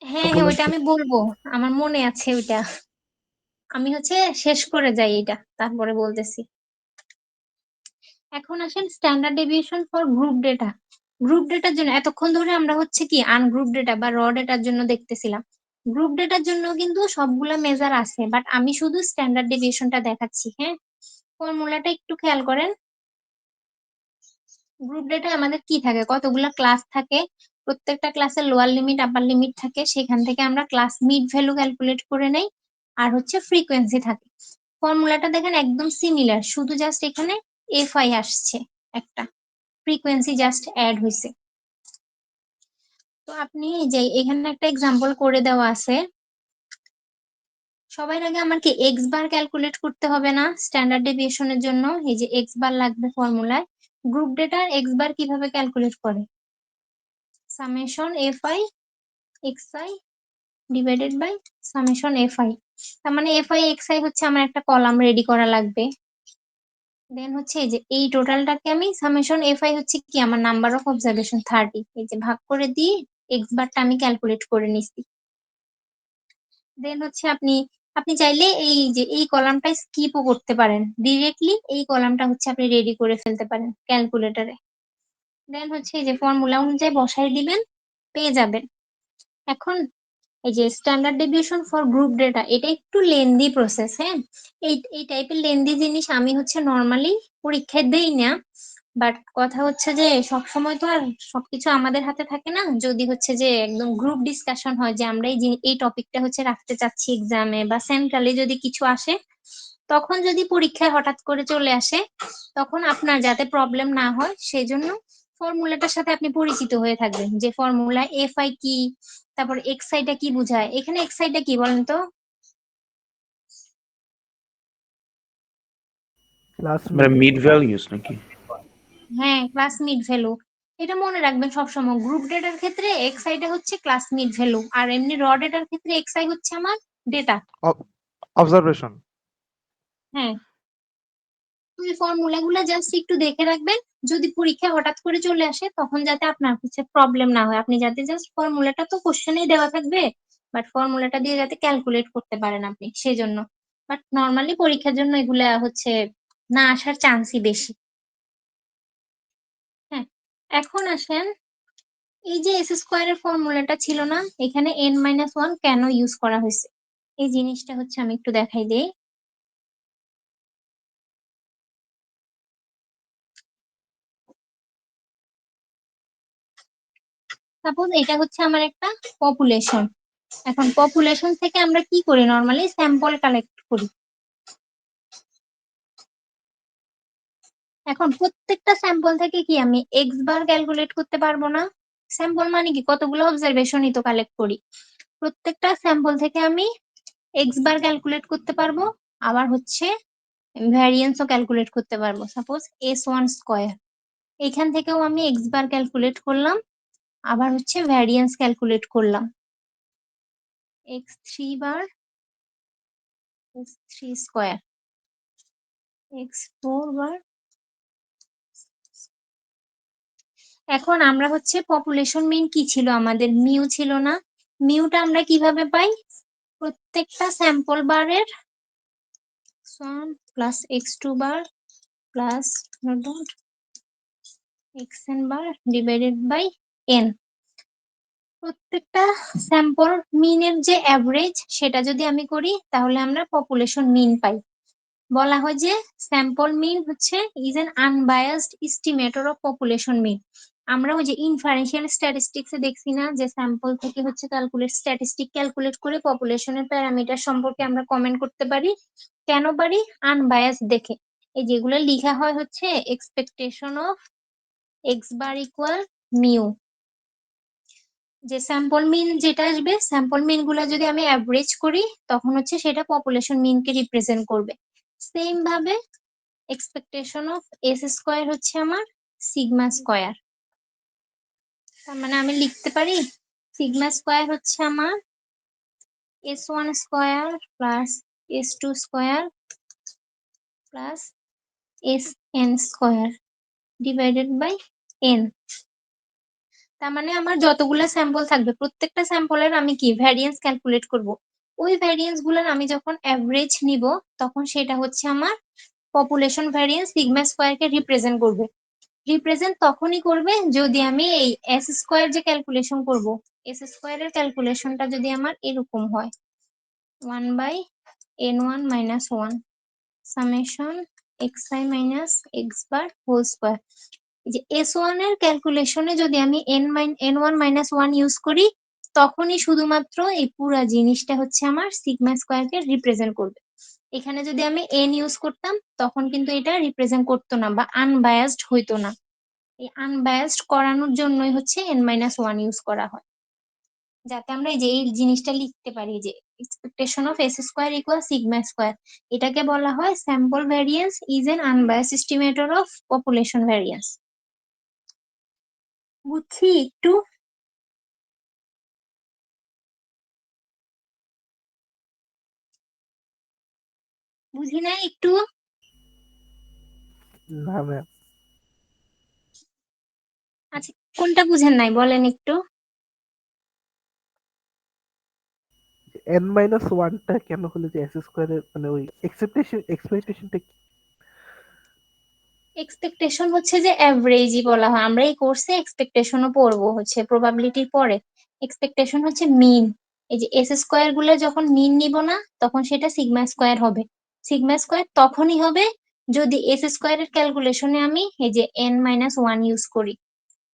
Speaker 1: হ্যাঁ হ্যাঁ
Speaker 6: বলেন
Speaker 1: ওইটা
Speaker 6: তো।
Speaker 1: আমি বলবো, আমার মনে আছে ওইটা, আমি হচ্ছে শেষ করে যাই এটা তারপরে বলতেছি। এখন আসেন standard deviation for group data. Group ডেটার জন্য এতক্ষণ ধরে আমরা হচ্ছে কি আনগ্রুপ ডেটা বা র ডেটার জন্য দেখতেছিলাম। গ্রুপ ডেটার জন্য কিন্তু সবগুলা মেজার আছে, বাট আমি শুধু স্ট্যান্ডার্ড ডেভিয়েশনটা দেখাচ্ছি। হ্যাঁ, ফর্মুলাটা একটু খেয়াল করেন। গ্রুপ ডেটা আমাদের কি থাকে, কতগুলা ক্লাস থাকে, প্রত্যেকটা ক্লাসের লোয়ার লিমিট আপার লিমিট থাকে, সেখান থেকে আমরা ক্লাস মিড ভ্যালু ক্যালকুলেট করে নেই, আর হচ্ছে ফ্রিকোয়েন্সি থাকে। ফর্মুলাটা দেখেন একদম সিমিলার, শুধু জাস্ট এখানে এফআই আসছে, একটা ফ্রিকোয়েন্সি জাস্ট অ্যাড হয়েছে। তো আপনি যে এখানে একটা এক্সাম্পল করে দেওয়া আছে, সবার আগে আমার কি এক্স বার ক্যালকুলেট করতে হবে না স্ট্যান্ডার্ড ডেভিয়েশনের জন্য? এই যে এক্স বার লাগবে ফর্মুলায়। গ্রুপ ডেটার এক্স বার কিভাবে ক্যালকুলেট করে? Summation F I X I divided by summation F I. তার মানে এফ আই এক্স আই হচ্ছে আমার একটা কলাম রেডি করা লাগবে। দেন হচ্ছে এই যে এই টোটালটাকে আমি সামেশন এফ আই হচ্ছে কি আমার নাম্বার অফ অবজারভেশন 30, এই যে ভাগ করে দিয়ে এক্স বারটা আমি ক্যালকুলেট করে নিছি। দেন হচ্ছে আপনি আপনি চাইলে এই যে এই কলামটা স্কিপও করতে পারেন, ডিরেক্টলি এই কলামটা হচ্ছে আপনি রেডি করে ফেলতে পারেন ক্যালকুলেটরে। দেন হচ্ছে এই যে ফর্মুলা অনুযায়ী বসাই দিবেন, পেয়ে যাবেন। এখন এই যে standard deviation for group data, এটা একটু লেন্দি প্রসেস। হ্যাঁ, এই টাইপের লেন্দি জিনিস আমি হচ্ছে নর্মালি পরীক্ষায় দেই না, বাট কথা হচ্ছে যে সবসময় তো আর সবকিছু আমাদের হাতে থাকে না। যদি হচ্ছে যে একদম গ্রুপ ডিসকাশন হয় যে আমরা এই টপিকটা হচ্ছে রাখতে চাচ্ছি এক্সামে বা সেন্ট্রালে যদি কিছু আসে, তখন যদি পরীক্ষায় হঠাৎ করে চলে আসে, তখন আপনার যাতে প্রবলেম না হয় সেজন্য ফর্মুলাটার সাথে আপনি পরিচিত হয়ে থাকবেন, যে ফর্মুলা এফ আই কি, তারপর এক্স আইটা কি বোঝায়। এখানে এক্স আইটা কি বলেন তো?
Speaker 6: ক্লাস
Speaker 2: মানে মিড ভ্যালুস নাকি?
Speaker 1: হ্যাঁ, ক্লাস মিড ভ্যালু। এটা মনে রাখবেন সবসময়, গ্রুপ ডেটার ক্ষেত্রে এক্স আইটা হচ্ছে ক্লাস মিড ভ্যালু, আর এমনি র ডেটার ক্ষেত্রে এক্স আই হচ্ছে আমার ডেটা।
Speaker 6: অবজারভেশন।
Speaker 1: হ্যাঁ, ওই ফর্মুলা গুলা জাস্ট একটু দেখে রাখবেন, যদি পরীক্ষা হঠাৎ করে চলে আসে তখন যাতে আপনার হচ্ছে প্রবলেম না হয়, আপনি যাতে জাস্ট ফর্মুলাটা তো কোশ্চেনেই দেওয়া থাকবে, বাট ফর্মুলাটা দিয়ে যাতে ক্যালকুলেট করতে পারেন আপনি সেজন্য। বাট নর্মালি পরীক্ষার জন্য এগুলা হচ্ছে না আসার চান্সই বেশি। হ্যাঁ, এখন আসেন, এই যে এস স্কোয়ারের ফর্মুলাটা ছিল না, এখানে এন মাইনাস ওয়ান কেন ইউজ করা হয়েছে, এই জিনিসটা হচ্ছে আমি একটু দেখাই দেই। সাপোজ এটা হচ্ছে আমার একটা পপুলেশন। এখন পপুলেশন থেকে আমরা কি করি, নর্মালি স্যাম্পল কালেক্ট করি। এখন প্রত্যেকটা স্যাম্পল থেকে কি আমি এক্স বার ক্যালকুলেট করতে পারবো না? স্যাম্পল মানে কি, কতগুলো অবজারভেশনই তো কালেক্ট করি। প্রত্যেকটা স্যাম্পল থেকে আমি এক্স বার ক্যালকুলেট করতে পারবো, আবার হচ্ছে ভ্যারিয়েন্সও ক্যালকুলেট করতে পারবো। সাপোজ এস ওয়ান স্কোয়ার, এখান থেকেও আমি এক্স বার ক্যালকুলেট করলাম, আবার হচ্ছে ভ্যারিয়েন্স ক্যালকুলেট করলাম। X three bar, X three square, X four bar. এখন আমরা হচ্ছে পপুলেশন মিন কি ছিল আমাদের, মিউ ছিল না? মিউটা আমরা কিভাবে পাই? প্রত্যেকটা স্যাম্পল বারের sum plus X two bar plus X N bar divided by N. প্রত্যেকটা স্যাম্পল মিনের যে অ্যাভারেজ সেটা যদি আমি করি তাহলে আমরা পপুলেশন মিন পাই। বলা হয় যে স্যাম্পল মিন হচ্ছে is an unbiased estimator of population mean. আমরা ওই যে ইনফারেন্সিয়াল স্ট্যাটিস্টিক্সে দেখছি না, যে স্যাম্পল থেকে হচ্ছে স্ট্যাটিস্টিক ক্যালকুলেট করে পপুলেশনের প্যারামিটার সম্পর্কে আমরা কমেন্ট করতে পারি। কেন পারি? আনবায়াস দেখে। এই যেগুলো লিখা হয় হচ্ছে expectation of x bar equal mu. যে স্যাম্পল মিন যেটা আসবে, স্যাম্পল মিন গুলা যদি আমি অ্যাভারেজ করি তখন হচ্ছে সেটা পপুলেশন মিনকে রিপ্রেজেন্ট করবে। সেম ভাবে এক্সপেকটেশন অফ এস স্কোয়ার হচ্ছে আমার সিগমা স্কোয়ার। তার মানে আমি লিখতে পারি সিগমা স্কোয়ার হচ্ছে আমার S one square plus S two square plus S N square divided by N. তার মানে আমার যতগুলা স্যাম্পল থাকবে প্রত্যেকটা স্যাম্পলের আমি কি ভ্যারিয়েন্স ক্যালকুলেট করব। ওই ভ্যারিয়েন্স গুলার আমি যখন অ্যাভারেজ নিব তখন সেটা হচ্ছে আমার পপুলেশন ভ্যারিয়েন্স সিগমা স্কোয়ারকে রিপ্রেজেন্ট করবে। রিপ্রেজেন্ট তখনই করবে যদি আমি এই এস স্কোয়ার যে ক্যালকুলেশন করব, এস স্কোয়ারের ক্যালকুলেশনটা যদি আমার এরকম হয় 1/n1 - 1 summation xi minus X bar whole square. যে S1 এর ক্যালকুলেশনে যদি আমি n1 - 1 ইউজ করি, তখনই শুধুমাত্র এই পুরা জিনিসটা হচ্ছে আমার সিগমা স্কোয়ারকে রিপ্রেজেন্ট করবে। এখানে যদি আমি n ইউজ করতাম তখন কিন্তু এটা রিপ্রেজেন্ট করতো না বা আনবায়াসড হইতো না। এই আনবায়াসড করানোর জন্যই হচ্ছে n-1 ইউজ করা হয়, যাতে আমরা এই যে এই জিনিসটা লিখতে পারি যে expectation of S square equal sigma square. এটাকে বলা হয় sample variance is an unbiased estimator of population variance. বুঝছি একটু? বুঝি না একটু?
Speaker 6: না ম্যাম,
Speaker 1: আচ্ছা, কোনটা বুঝেন নাই বলেন একটু।
Speaker 8: n-1টা কেন হলো যে এস স্কোয়ারের মানে ওই এক্সপেকটেশনটা কি?
Speaker 1: এক্সপেকটেশন হচ্ছে যে অ্যাভারেজই বলা হয়, আমরা এই কোর্সে এক্সপেকটেশনও পড়বো হচ্ছে প্রবাবিলিটির পরে। এক্সপেকটেশন হচ্ছে মিন। এই যে এস স্কোয়ার গুলো যখন মিন নিব না, তখন সেটা সিগমা স্কোয়ার হবে। সিগমা স্কোয়ার তখনই হবে যদি এস স্কোয়ারের ক্যালকুলেশনে আমি এই যে n-1 ইউজ করি।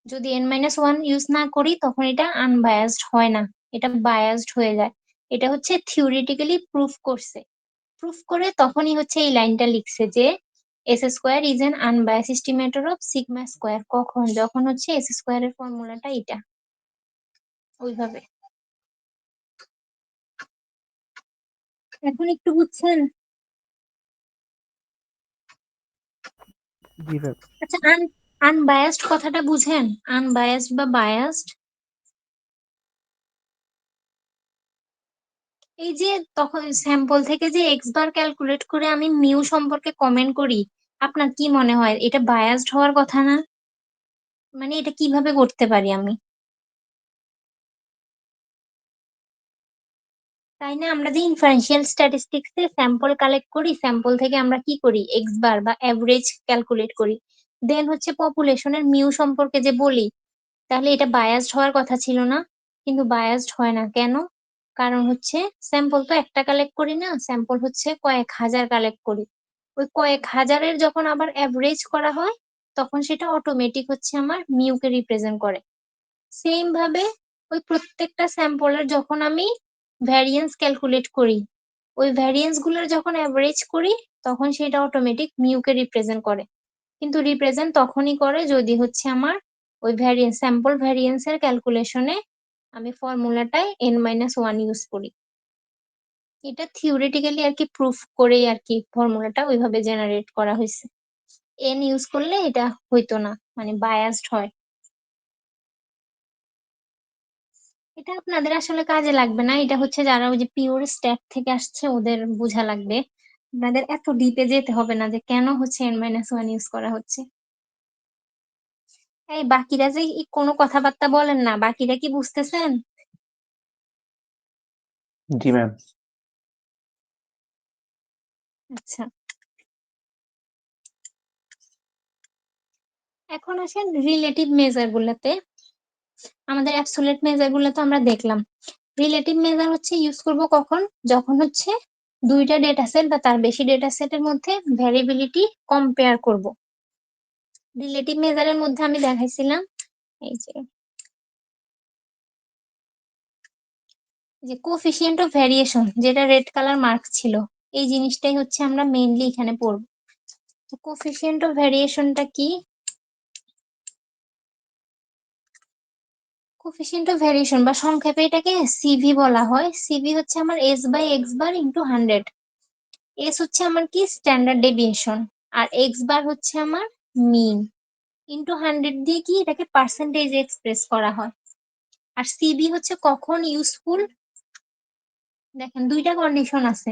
Speaker 1: যদি n-1 ইউজ না করি তখন এটা আনবায়াসড হয় না, এটা বায়াসড হয়ে যায়। এটা হচ্ছে থিওরিটিক্যালি প্রুফ করছে। প্রুফ করে তখনই হচ্ছে এই লাইনটা লিখছে যে S square is an unbiased estimator of sigma square. কখন? যখন হচ্ছে এস স্কোয়ারের ফর্মুলাটা এটা ওইভাবে। এখন একটু বুঝছেন?
Speaker 8: জি ম্যাম।
Speaker 1: আচ্ছা, আনবায়াসড কথাটা বুঝেন? আনবায়াসড বা বায়াসড, এই যে তখন স্যাম্পল থেকে যে এক্স বার ক্যালকুলেট করে আমি মিউ সম্পর্কে কমেন্ট করি, আপনার কি মনে হয় এটা বায়াসড হওয়ার কথা না? মানে এটা কিভাবে করতে পারি আমি? তাই না? আমরা যে ইনফারেন্সিয়াল স্ট্যাটিস্টিক্স এ স্যাম্পল কালেক্ট করি, স্যাম্পল থেকে আমরা কি করি এক্স বার বা অ্যাভারেজ ক্যালকুলেট করি, দেন হচ্ছে পপুলেশনের মিউ সম্পর্কে যে বলি, তাহলে এটা বায়াসড হওয়ার কথা ছিল না? কিন্তু বায়াসড হয় না কেন? কারণ হচ্ছে স্যাম্পল তো একটা কালেক্ট করি না, স্যাম্পল হচ্ছে কয়েক হাজার কালেক্ট করি। ওই কয়েক হাজারের যখন আবার অ্যাভারেজ করা হয়, তখন সেটা অটোমেটিক হচ্ছে আমার মিউকে রিপ্রেজেন্ট করে। সেম ভাবে ওই প্রত্যেকটা স্যাম্পলের যখন আমি ভ্যারিয়েন্স ক্যালকুলেট করি, ওই ভ্যারিয়েন্স গুলোর যখন অ্যাভারেজ করি, তখন সেটা অটোমেটিক মিউকে রিপ্রেজেন্ট করে। কিন্তু রিপ্রেজেন্ট তখনই করে যদি হচ্ছে আমার ওই ভ্যারিয়েন্স স্যাম্পল ভ্যারিয়েন্সের ক্যালকুলেশনে আমি ফর্মুলাটায় n-1 ইউজ করি। এটা থিওরিটিক্যালি আর কি প্রুফ করেই আর কি ফর্মুলাটা ওইভাবে জেনারেট করা হয়েছে। n ইউজ করলে এটা হইতো না, মানে বায়াসড হয়। এটা আপনাদের আসলে কাজে লাগবে না, এটা হচ্ছে যারা ওই যে পিওর স্ট্যাট থেকে আসছে ওদের বোঝা লাগবে। আপনাদের এত ডিপে যেতে হবে না যে কেন হচ্ছে n-1 ইউজ করা হচ্ছে। এই বাকিরা যে কোনো কথাবার্তা বলেন না, বাকিরা কি বুঝতেছেন?
Speaker 2: জি ম্যাম।
Speaker 1: আচ্ছা, এখন আসেন রিলেটিভ মেজার গুলাতে। আমাদের অ্যাবসোলিউট মেজার গুলো তো আমরা দেখলাম। রিলেটিভ মেজার হচ্ছে ইউজ করব কখন? যখন হচ্ছে দুইটা ডেটা সেট বা তার বেশি ডেটা সেটের মধ্যে ভ্যারিয়েবিলিটি কম্পেয়ার করব। রিলেটিভ মেজারের মধ্যে আমি দেখাইছিলাম এই যে কোফিশিয়েন্ট অফ ভ্যারিয়েশন, যেটা রেড কালার মার্ক ছিল, এই জিনিসটাই হচ্ছে আমরা মেইনলি এখানে পড়ব। তো কোফিশিয়েন্ট অফ ভ্যারিয়েশনটা কি? কোফিশিয়েন্ট অফ ভ্যারিয়েশন বা সংক্ষেপে এটাকে সিভি বলা হয়। সিভি হচ্ছে আমার S by X bar into 100। S হচ্ছে আমার কি স্ট্যান্ডার্ড ডেভিয়েশন, আর এক্স বার হচ্ছে আমার মিন, ইন্টু 100 দিয়ে কি এটাকে পার্সেন্টেজ এক্সপ্রেস করা হয়। আর সিবি হচ্ছে কখন ইউজফুল? দেখেন দুইটা কন্ডিশন আছে,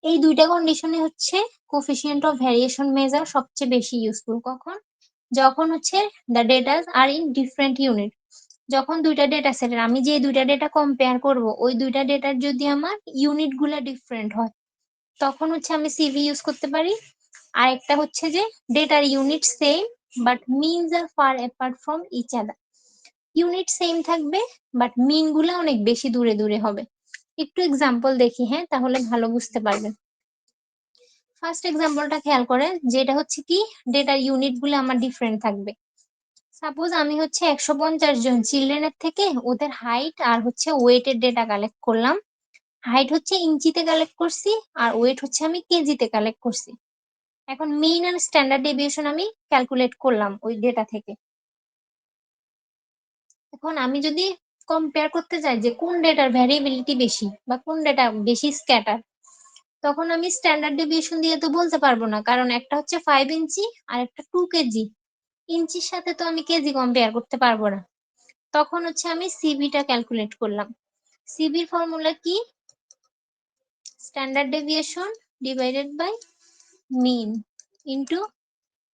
Speaker 1: এই দুইটা কন্ডিশনে হচ্ছে কোফিশিয়েন্ট অফ ভ্যারিয়েশন মেজার সবচেয়ে বেশি ইউজফুল। কখন? যখন হচ্ছে the data are in different unit. যখন দুইটা ডেটা সেটের আমি যে দুইটা ডেটা কম্পেয়ার করব, ওই দুইটা ডেটার যদি আমার ইউনিট গুলা ডিফারেন্ট হয়, তখন হচ্ছে আমি সিভি ইউজ করতে পারি। আর একটা হচ্ছে যে ডেটার unit same but means are far apart from each other. Unit same থাকবে বাট মিন গুলা অনেক বেশি দূরে দূরে হবে। একটু এক্সাম্পল দেখি, হ্যাঁ, তাহলে ভালো বুঝতে পারবেন। ফার্স্ট এক্সাম্পলটা খেয়াল করেন, যেটা হচ্ছে কি ডেটার ইউনিট গুলো আমার ডিফারেন্ট থাকবে। সাপোজ আমি হচ্ছে 150 জন চিলড্রেনের থেকে ওদের হাইট আর হচ্ছে ওয়েটের ডেটা কালেক্ট করলাম। হাইট হচ্ছে ইঞ্চিতে কালেক্ট করছি আর ওয়েট হচ্ছে আমি কেজিতে কালেক্ট করছি। এখন মিন আর স্ট্যান্ডার্ড ডেভিয়েশন আমি ক্যালকুলেট করলাম ওই ডেটা থেকে। এখন আমি যদি কম্পেয়ার করতে চাই যে কোন ডেটার ভ্যারিয়েবিলিটি বেশি বা কোন ডেটা বেশি স্ক্যাটার, তখন আমি স্ট্যান্ডার্ড ডেভিয়েশন দিয়ে তো বলতে পারবো না, কারণ একটা হচ্ছে 5 ইঞ্চি আর একটা 2 কেজি। ইঞ্চির সাথে তো আমি কেজি কম্পেয়ার করতে পারবো না। তখন হচ্ছে আমি সিভিটা ক্যালকুলেট করলাম। সিভির ফর্মুলা কি? Standard deviation divided by mean into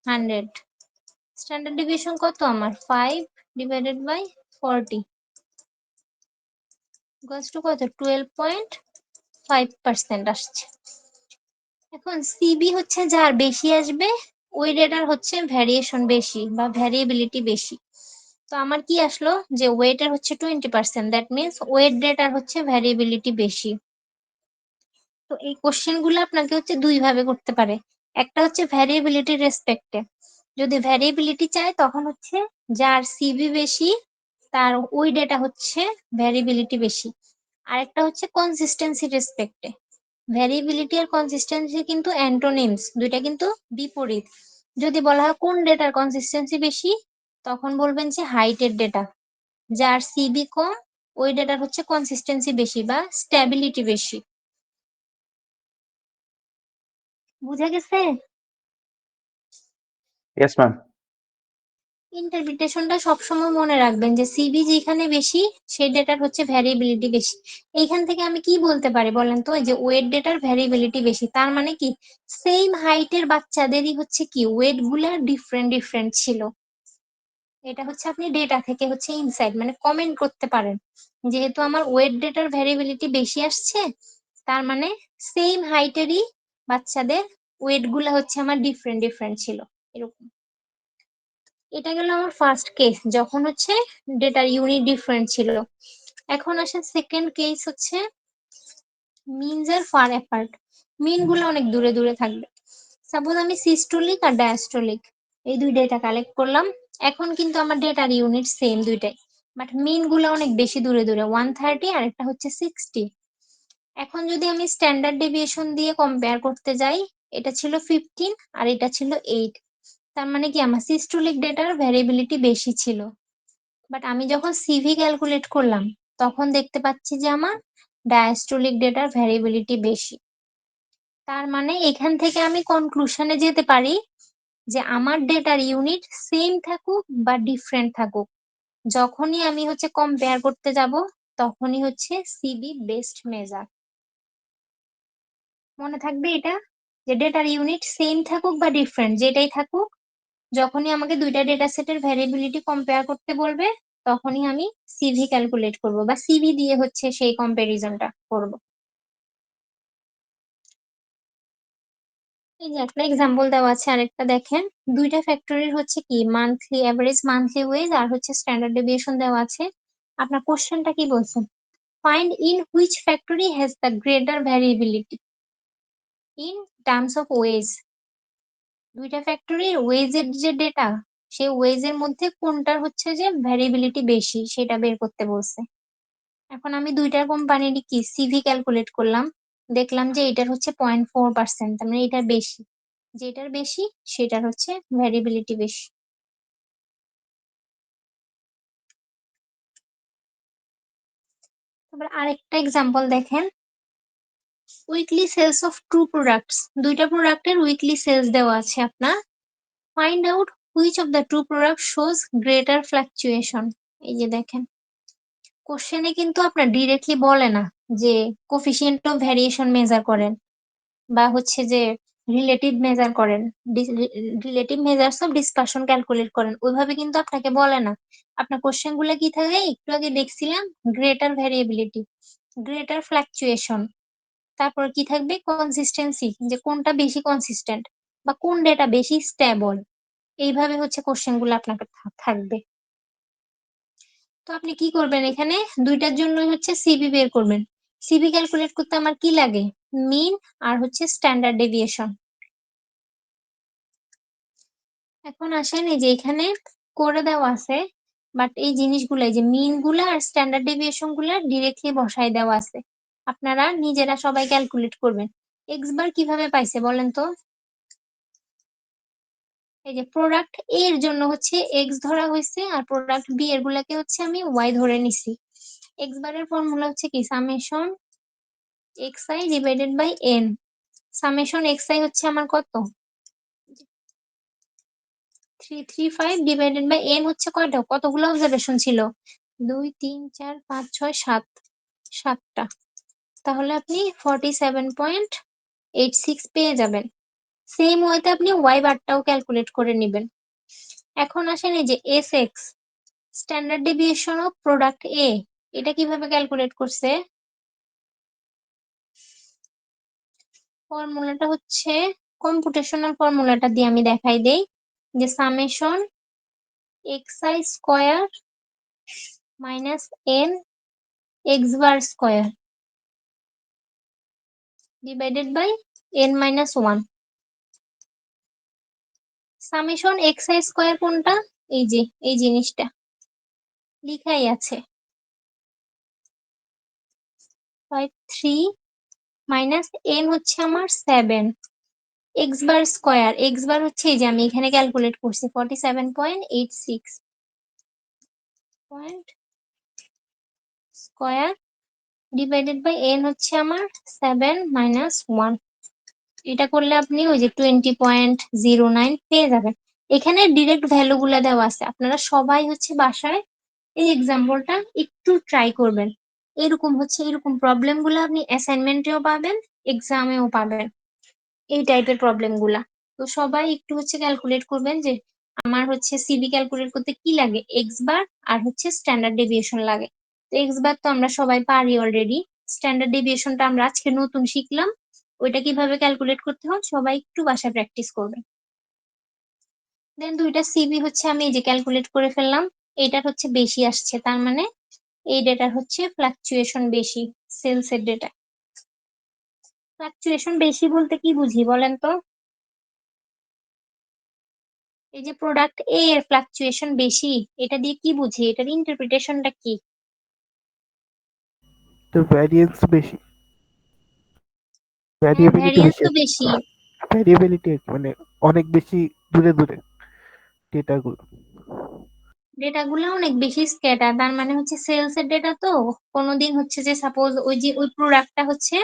Speaker 1: 100। Standard deviation কত আমার? 5 ডিভাইডেড বাই 40 ইকুয়ালস টু কত? 12.5% আসছে। এখন সিবি হচ্ছে যার বেশি আসবে ওই ডেটার হচ্ছে ভ্যারিয়েশন বেশি বা ভ্যারিয়েবিলিটি বেশি। তো আমার কি আসলো যে ওয়েটের হচ্ছে 20%, দ্যাট মিনস ওয়েট ডেটার হচ্ছে ভ্যারিয়েবিলিটি বেশি। তো এই কোশ্চেন গুলো আপনাকে হচ্ছে দুই ভাবে করতে পারে। একটা হচ্ছে ভ্যারিয়েবিলিটি রেসপেক্টে, যদি ভ্যারিয়েবিলিটি চায় তখন হচ্ছে যার সিবি বেশি তার ওই ডেটা হচ্ছে ভ্যারিয়েবিলিটি বেশি। আর একটা হচ্ছে কনসিস্টেন্সি রেসপেক্টে। ভ্যারিয়েবিলিটি আর কনসিস্টেন্সি কিন্তু অ্যান্টোনিমস, দুইটা কিন্তু বিপরীত। যদি বলা হয় কোন ডেটার কনসিস্টেন্সি বেশি, তখন বলবেন যে হাইটের ডেটা। যার সিবি কম ওই ডেটার হচ্ছে কনসিস্টেন্সি বেশি বা স্ট্যাবিলিটি বেশি। বুঝা গেছে?
Speaker 2: Yes ma'am.
Speaker 1: ইন্টারপ্রিটেশনটা সবসময় মনে রাখবেন যে সিবি যেখানে বেশি সেই ডেটার হচ্ছে ভ্যারিয়েবিলিটি বেশি। এইখান থেকে আমি কি বলতে পারি বলেন তো? যে ওয়েট ডেটার ভ্যারিয়েবিলিটি বেশি, তার মানে কি সেম হাইটের বাচ্চাদেরই হচ্ছে কি ওয়েট গুলা ডিফারেন্ট ডিফারেন্ট ছিল। এটা হচ্ছে আপনি ডেটা থেকে হচ্ছে ইনসাইড মানে কমেন্ট করতে পারেন, যেহেতু আমার ওয়েট ডেটার ভ্যারিয়েবিলিটি বেশি আসছে, তার মানে সেম হাইটেরই বাচ্চাদের ওয়েট গুলা হচ্ছে আমার ডিফারেন্ট ডিফারেন্ট ছিল, এরকম। এটা গেল আমার ফার্স্ট কেস, যখন হচ্ছে ডেটার ইউনিট ডিফারেন্ট ছিল। এখন আসেন সেকেন্ড কেস, হচ্ছে মিনস আর ফার অ্যাপার্ট। মিন গুলো অনেক দূরে দূরে থাকবে। সাপোজ আমি সিস্টোলিক আর ডায়াস্টোলিক এই দুই ডেটা কালেক্ট করলাম। এখন কিন্তু আমার ডেটার ইউনিট সেম দুইটাই, বাট মিন গুলো অনেক বেশি দূরে দূরে, 130 আর একটা হচ্ছে 60। এখন যদি আমি স্ট্যান্ডার্ড ডেভিয়েশন দিয়ে কম্পেয়ার করতে যাই, এটা ছিল 15 আর এটা ছিল 8। তার মানে কি আমার সিস্টোলিক ডেটার ভ্যারিয়েবিলিটি বেশি ছিল। বাট আমি যখন সিভি ক্যালকুলেট করলাম তখন দেখতে পাচ্ছি যে আমার ডায়াস্টোলিক ডেটার ভ্যারিয়েবিলিটি বেশি। তার মানে এখান থেকে আমি কনক্লুশনে যেতে পারি যে আমার ডেটার ইউনিট সেম থাকুক বা ডিফারেন্ট থাকুক, যখনই আমি হচ্ছে কম্পেয়ার করতে যাব তখনই হচ্ছে সিবি বেস্ট মেজার। মনে থাকবে এটা, যে ডেটার ইউনিট সেম থাকুক বা ডিফারেন্ট যেটাই থাকুক, যখনই আমাকে দুইটা ডেটা সেটের ভ্যারিয়েবিলিটি কম্পেয়ার করতে বলবে তখনই আমি সিভি ক্যালকুলেট করব বা সিভি দিয়ে হচ্ছে সেই কম্প্যারিজনটা করব। এই যে একটা এক্সাম্পল দেওয়া আছে, আরেকটা দেখেন। দুইটা ফ্যাক্টরির হচ্ছে কি মান্থলি এভারেজ মান্থলি ওয়েজ আর হচ্ছে স্ট্যান্ডার্ড ডেভিয়েশন দেওয়া আছে। আপনার কোশ্চেনটা কি বলছেন? Find in which factory has the greater variability in terms of wage. দুইটা ফ্যাক্টরির ওয়েজের যে ডেটা, সেই ওয়েজের মধ্যে কোনটার হচ্ছে যে ভ্যারিয়েবিলিটি বেশি সেটা বের করতে বলছে। এখন আমি দুইটার কোম্পানিরই কি সিভি ক্যালকুলেট করলাম, দেখলাম যে এটার হচ্ছে 0.4%, তার মানে এটার বেশি। যেটার বেশি সেটার হচ্ছে ভ্যারিয়েবিলিটি বেশি। তারপর আরেকটা এক্সাম্পল দেখেন, weekly sales of two products. দুইটা প্রোডাক্টের উইকলি সেলস দেওয়া আছে আপনার। Find out which of the two product shows greater fluctuation. এই যে দেখেন, কোশ্চেনে কিন্তু আপনার ডিরেক্টলি বলে না যে কোফিসিয়েন্ট অফ ভ্যারিয়েশন মেজার করেন বা হচ্ছে যে রিলেটিভ মেজার করেন, relative measures of dispersion calculate করেন, ওইভাবে কিন্তু আপনাকে বলে না। আপনার কোশ্চেন গুলো কি থাকে, একটু আগে দেখছিলাম গ্রেটার ভ্যারিয়েবিলিটি, গ্রেটার ফ্লাকচুয়েশন, তারপর কি থাকবে কনসিস্টেন্সি, যে কোনটা বেশি কনসিস্টেন্ট বা কোন ডেটা বেশি স্টেবল। এইভাবে হচ্ছে কোশ্চেন গুলো আপনার থাকবে। তো আপনি কি করবেন, এখানে দুইটার জন্য হচ্ছে সিবি বের করবেন। সিবি ক্যালকুলেট করতে আমার কি লাগে, মিন আর হচ্ছে স্ট্যান্ডার্ড ডেভিয়েশন। এখন আসেন এই যে এখানে করে দেওয়া আছে, বাট এই জিনিসগুলো এই যে মিন গুলা আর স্ট্যান্ডার্ড ডেভিয়েশন গুলা ডিরেক্টলি বসাই দেওয়া আছে, আপনারা নিজেরা সবাই ক্যালকুলেট করবেন। এক্স বার কিভাবে পাইছে বলেন তো? এই যে প্রোডাক্ট এ এর জন্য হচ্ছে এক্স ধরা হয়েছে, আর প্রোডাক্ট বি এর গুলাকে হচ্ছে আমি ওয়াই ধরে নিছি। এক্স বারের ফর্মুলা হচ্ছে কি, summation x I divided by n. Summation x i হচ্ছে আমার কত, 335 ডিভাইডেড বাই এন হচ্ছে কয়টা, কতগুলো অবজারভেশন ছিল, 2 3 4 5 6 7, 7টা। তাহলে আপনি 47.86 পেয়ে যাবেন। সেম ওয়েতে আপনি ওয়াই বারটাও ক্যালকুলেট করে নেবেন। এখন আসেন এই যে S X, standard deviation of product A, এটা কিভাবে ক্যালকুলেট করছে, ফর্মুলাটা হচ্ছে কম্পিউটেশনাল ফর্মুলাটা দিয়ে আমি দেখাই দেই, যে summation x i square minus n x bar square divided by n minus one. Summation x i square কোনটা, এই যে এই জিনিসটা লিখাই আছে, 53 মাইনাস এন হচ্ছে আমার 7, x bar square, x bar হচ্ছে এই যে আমি এখানে ক্যালকুলেট করছি 47.86 point square divided by n হচ্ছে আমার 7 মাইনাস 1। এটা করলে আপনি ওই যে 20.09 পেয়ে যাবেন। এখানে ডিরেক্ট ভ্যালু গুলা দেওয়া আছে, আপনারা সবাই হচ্ছে বাসায় এই এক্সাম্পলটা একটু ট্রাই করবেন। এরকম হচ্ছে এরকম প্রবলেম গুলো আপনি অ্যাসাইনমেন্টেও পাবেন, এক্সামেও পাবেন, এই টাইপের প্রবলেম গুলা। তো সবাই একটু হচ্ছে ক্যালকুলেট করবেন যে আমার হচ্ছে সিবি ক্যালকুলেট করতে কি লাগে, এক্স বার আর হচ্ছে স্ট্যান্ডার্ড ডেভিয়েশন লাগে। তো এক্স বার তো আমরা সবাই পারি অলরেডি, স্ট্যান্ডার্ড ডেভিয়েশনটা আমরা আজকে নতুন শিখলাম, ওইটা কিভাবে ক্যালকুলেট করতে হয় সবাই একটু বাসায় প্র্যাকটিস করবেন। দেন দুইটা সিবি হচ্ছে আমি এই যে ক্যালকুলেট করে ফেললাম, এটার হচ্ছে বেশি আসছে, তার মানে এই ডেটার হচ্ছে ফ্লাকচুয়েশন বেশি, সেলস এর ডেটা। ফ্লাকচুয়েশন বেশি বলতে কি বুঝি বলেন তো, এই যে প্রোডাক্ট এ এর ফ্লাকচুয়েশন বেশি, এটা দিয়ে কি বুঝি, এটার ইন্টারপ্রিটেশনটা কি?
Speaker 8: তো ভ্যারিয়েন্স বেশি,
Speaker 1: হ্যাঁ,
Speaker 8: ভ্যারিয়েবিলিটি
Speaker 1: ভ্যারিয়েন্স
Speaker 8: বেশি
Speaker 1: তো
Speaker 8: আছে।
Speaker 1: বেশি,
Speaker 8: ভ্যারিয়েবিলিটি মানে অনেক বেশি দূরে দূরে ডেটাগুলো।
Speaker 1: ডেটাগুলো অনেক বেশি স্ক্যাটার, তার মানে হচ্ছে সেলস এর ডেটা তো, কোনোদিন হচ্ছে যে সাপোজ ওই যে ওই প্রোডাক্টটা হচ্ছে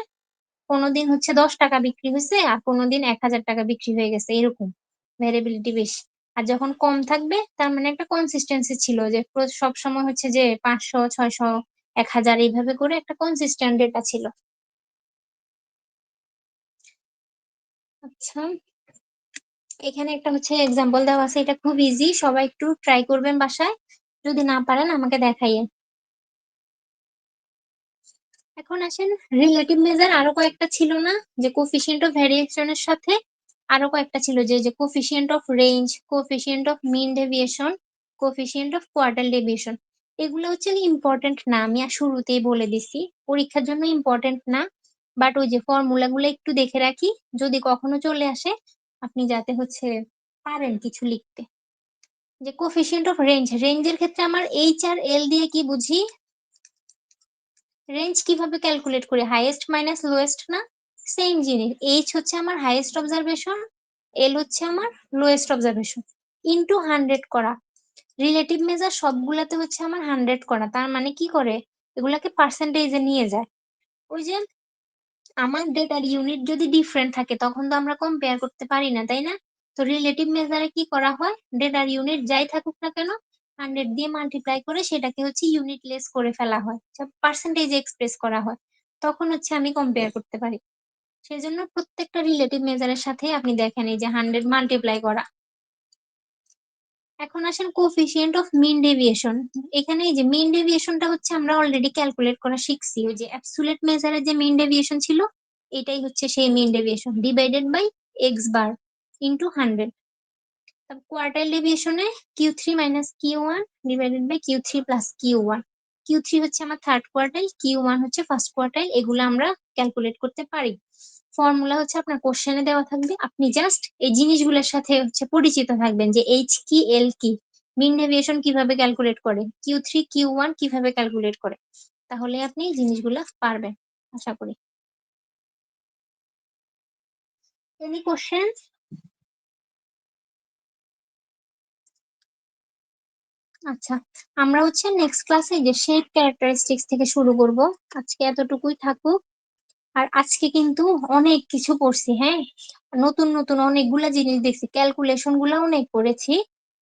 Speaker 1: কোনোদিন হচ্ছে 10 টাকা বিক্রি হয়েছে আর কোনোদিন 1000 টাকা বিক্রি হয়ে গেছে, এরকম ভ্যারিয়েবিলিটি বেশি। আর যখন কম থাকবে তার মানে একটা কনসিস্টেন্সি ছিল, যে সব সময় হচ্ছে যে 500 600 1000 এইভাবে করে একটা কনসিস্টেন্ট ডেটা ছিল। আচ্ছা, এখানে একটা হচ্ছে এক্সাম্পল দেওয়া আছে, এটা খুব ইজি, সবাই একটু ট্রাই করবেন বাসায়, যদি না পারেন আমাকে দেখাইয়েন। এখন আসেন রিলেটিভ মেজার, আরো কয়েকটা ছিল না, যে কোফিশিয়েন্ট অফ ভ্যারিয়েশনের সাথে আরো কয়েকটা ছিল, যে যে coefficient of range, coefficient of mean deviation, coefficient of quartile deviation. এগুলো হচ্ছে ইম্পর্টেন্ট না, আমি আর শুরুতেই বলে দিছি, পরীক্ষার জন্য ইম্পর্টেন্ট না, বাট ওই যে ফর্মুলা গুলো একটু দেখে রাখি, যদি কখনো চলে আসে আপনি যাতে হচ্ছে পারেন কিছু লিখতে। যে কোফিশিয়েন্ট অফ রেঞ্জ, রেঞ্জের ক্ষেত্রে আমার এইচ আর এল দিয়ে কি বুঝি, রেঞ্জ কিভাবে ক্যালকুলেট করি, হাইয়েস্ট মাইনাস লোয়েস্ট না, সেম জিনিস, এইচ হচ্ছে আমার হাইয়েস্ট অবজারভেশন, এল হচ্ছে আমার লোয়েস্ট অবজারভেশন, ইনটু 100 করা। রিলেটিভ মেজার সবগুলাতে হচ্ছে আমার 100 করা, তার মানে কি করে এগুলাকে পার্সেন্টেজে নিয়ে যায়। ওই যে আমার ডেটার ইউনিট যদি ডিফারেন্ট থাকে তখন তো আমরা কম্পেয়ার করতে পারি না, তাই না? তো রিলেটিভ মেজারে কি করা হয়, ডেটার ইউনিট যাই থাকুক না কেন 100 দিয়ে মাল্টিপ্লাই করে সেটাকে হচ্ছে ইউনিট লেস করে ফেলা হয়, পার্সেন্টেজ এক্সপ্রেস করা হয়, তখন হচ্ছে আমি কম্পেয়ার করতে পারি। সেজন্য প্রত্যেকটা রিলেটিভ মেজারের সাথে আপনি দেখেন এই যে 100 মাল্টিপ্লাই করা। এখন আসেন কোফিশিয়েন্ট অফ মিন ডেভিয়েশন, এখানে এই যে মিন ডেভিয়েশনটা হচ্ছে আমরা অলরেডি ক্যালকুলেট করা শিখছি, ওই যে অ্যাবসুলেট মেজারের যে মিন ডেভিয়েশন ছিল এটাই হচ্ছে সেই mean deviation divided by X bar into 100। তারপর কোয়ার্টাইল ডেভিয়েশনে Q3 minus Q1 divided by Q3 plus Q1। Q3 হচ্ছে আমার থার্ড কোয়ার্টাইল, Q1 হচ্ছে ফার্স্ট কোয়ার্টাইল, এগুলো আমরা ক্যালকুলেট করতে পারি। ফর্মুলা হচ্ছে আপনার কোশ্চেনে দেওয়া থাকবে, আপনি জাস্ট এই জিনিসগুলোর সাথে হচ্ছে পরিচিত থাকবেন যে H কি, L কি, মিন ডেভিয়েশন কিভাবে ক্যালকুলেট করে, Q3 Q1 কিভাবে ক্যালকুলেট করে, তাহলে আপনি এই জিনিসগুলো পারবেন আশা করি। Any question? আচ্ছা, আমরা হচ্ছে নেক্সট ক্লাসে যে শেপ ক্যারেক্টারিস্টিক্স থেকে শুরু করব। আজকে এতটুকুই থাকুক। আর আজকে কিন্তু অনেক কিছু পড়ছি, হ্যাঁ, নতুন নতুন অনেকগুলা জিনিস দেখছি, ক্যালকুলেশন গুলা অনেক করেছি।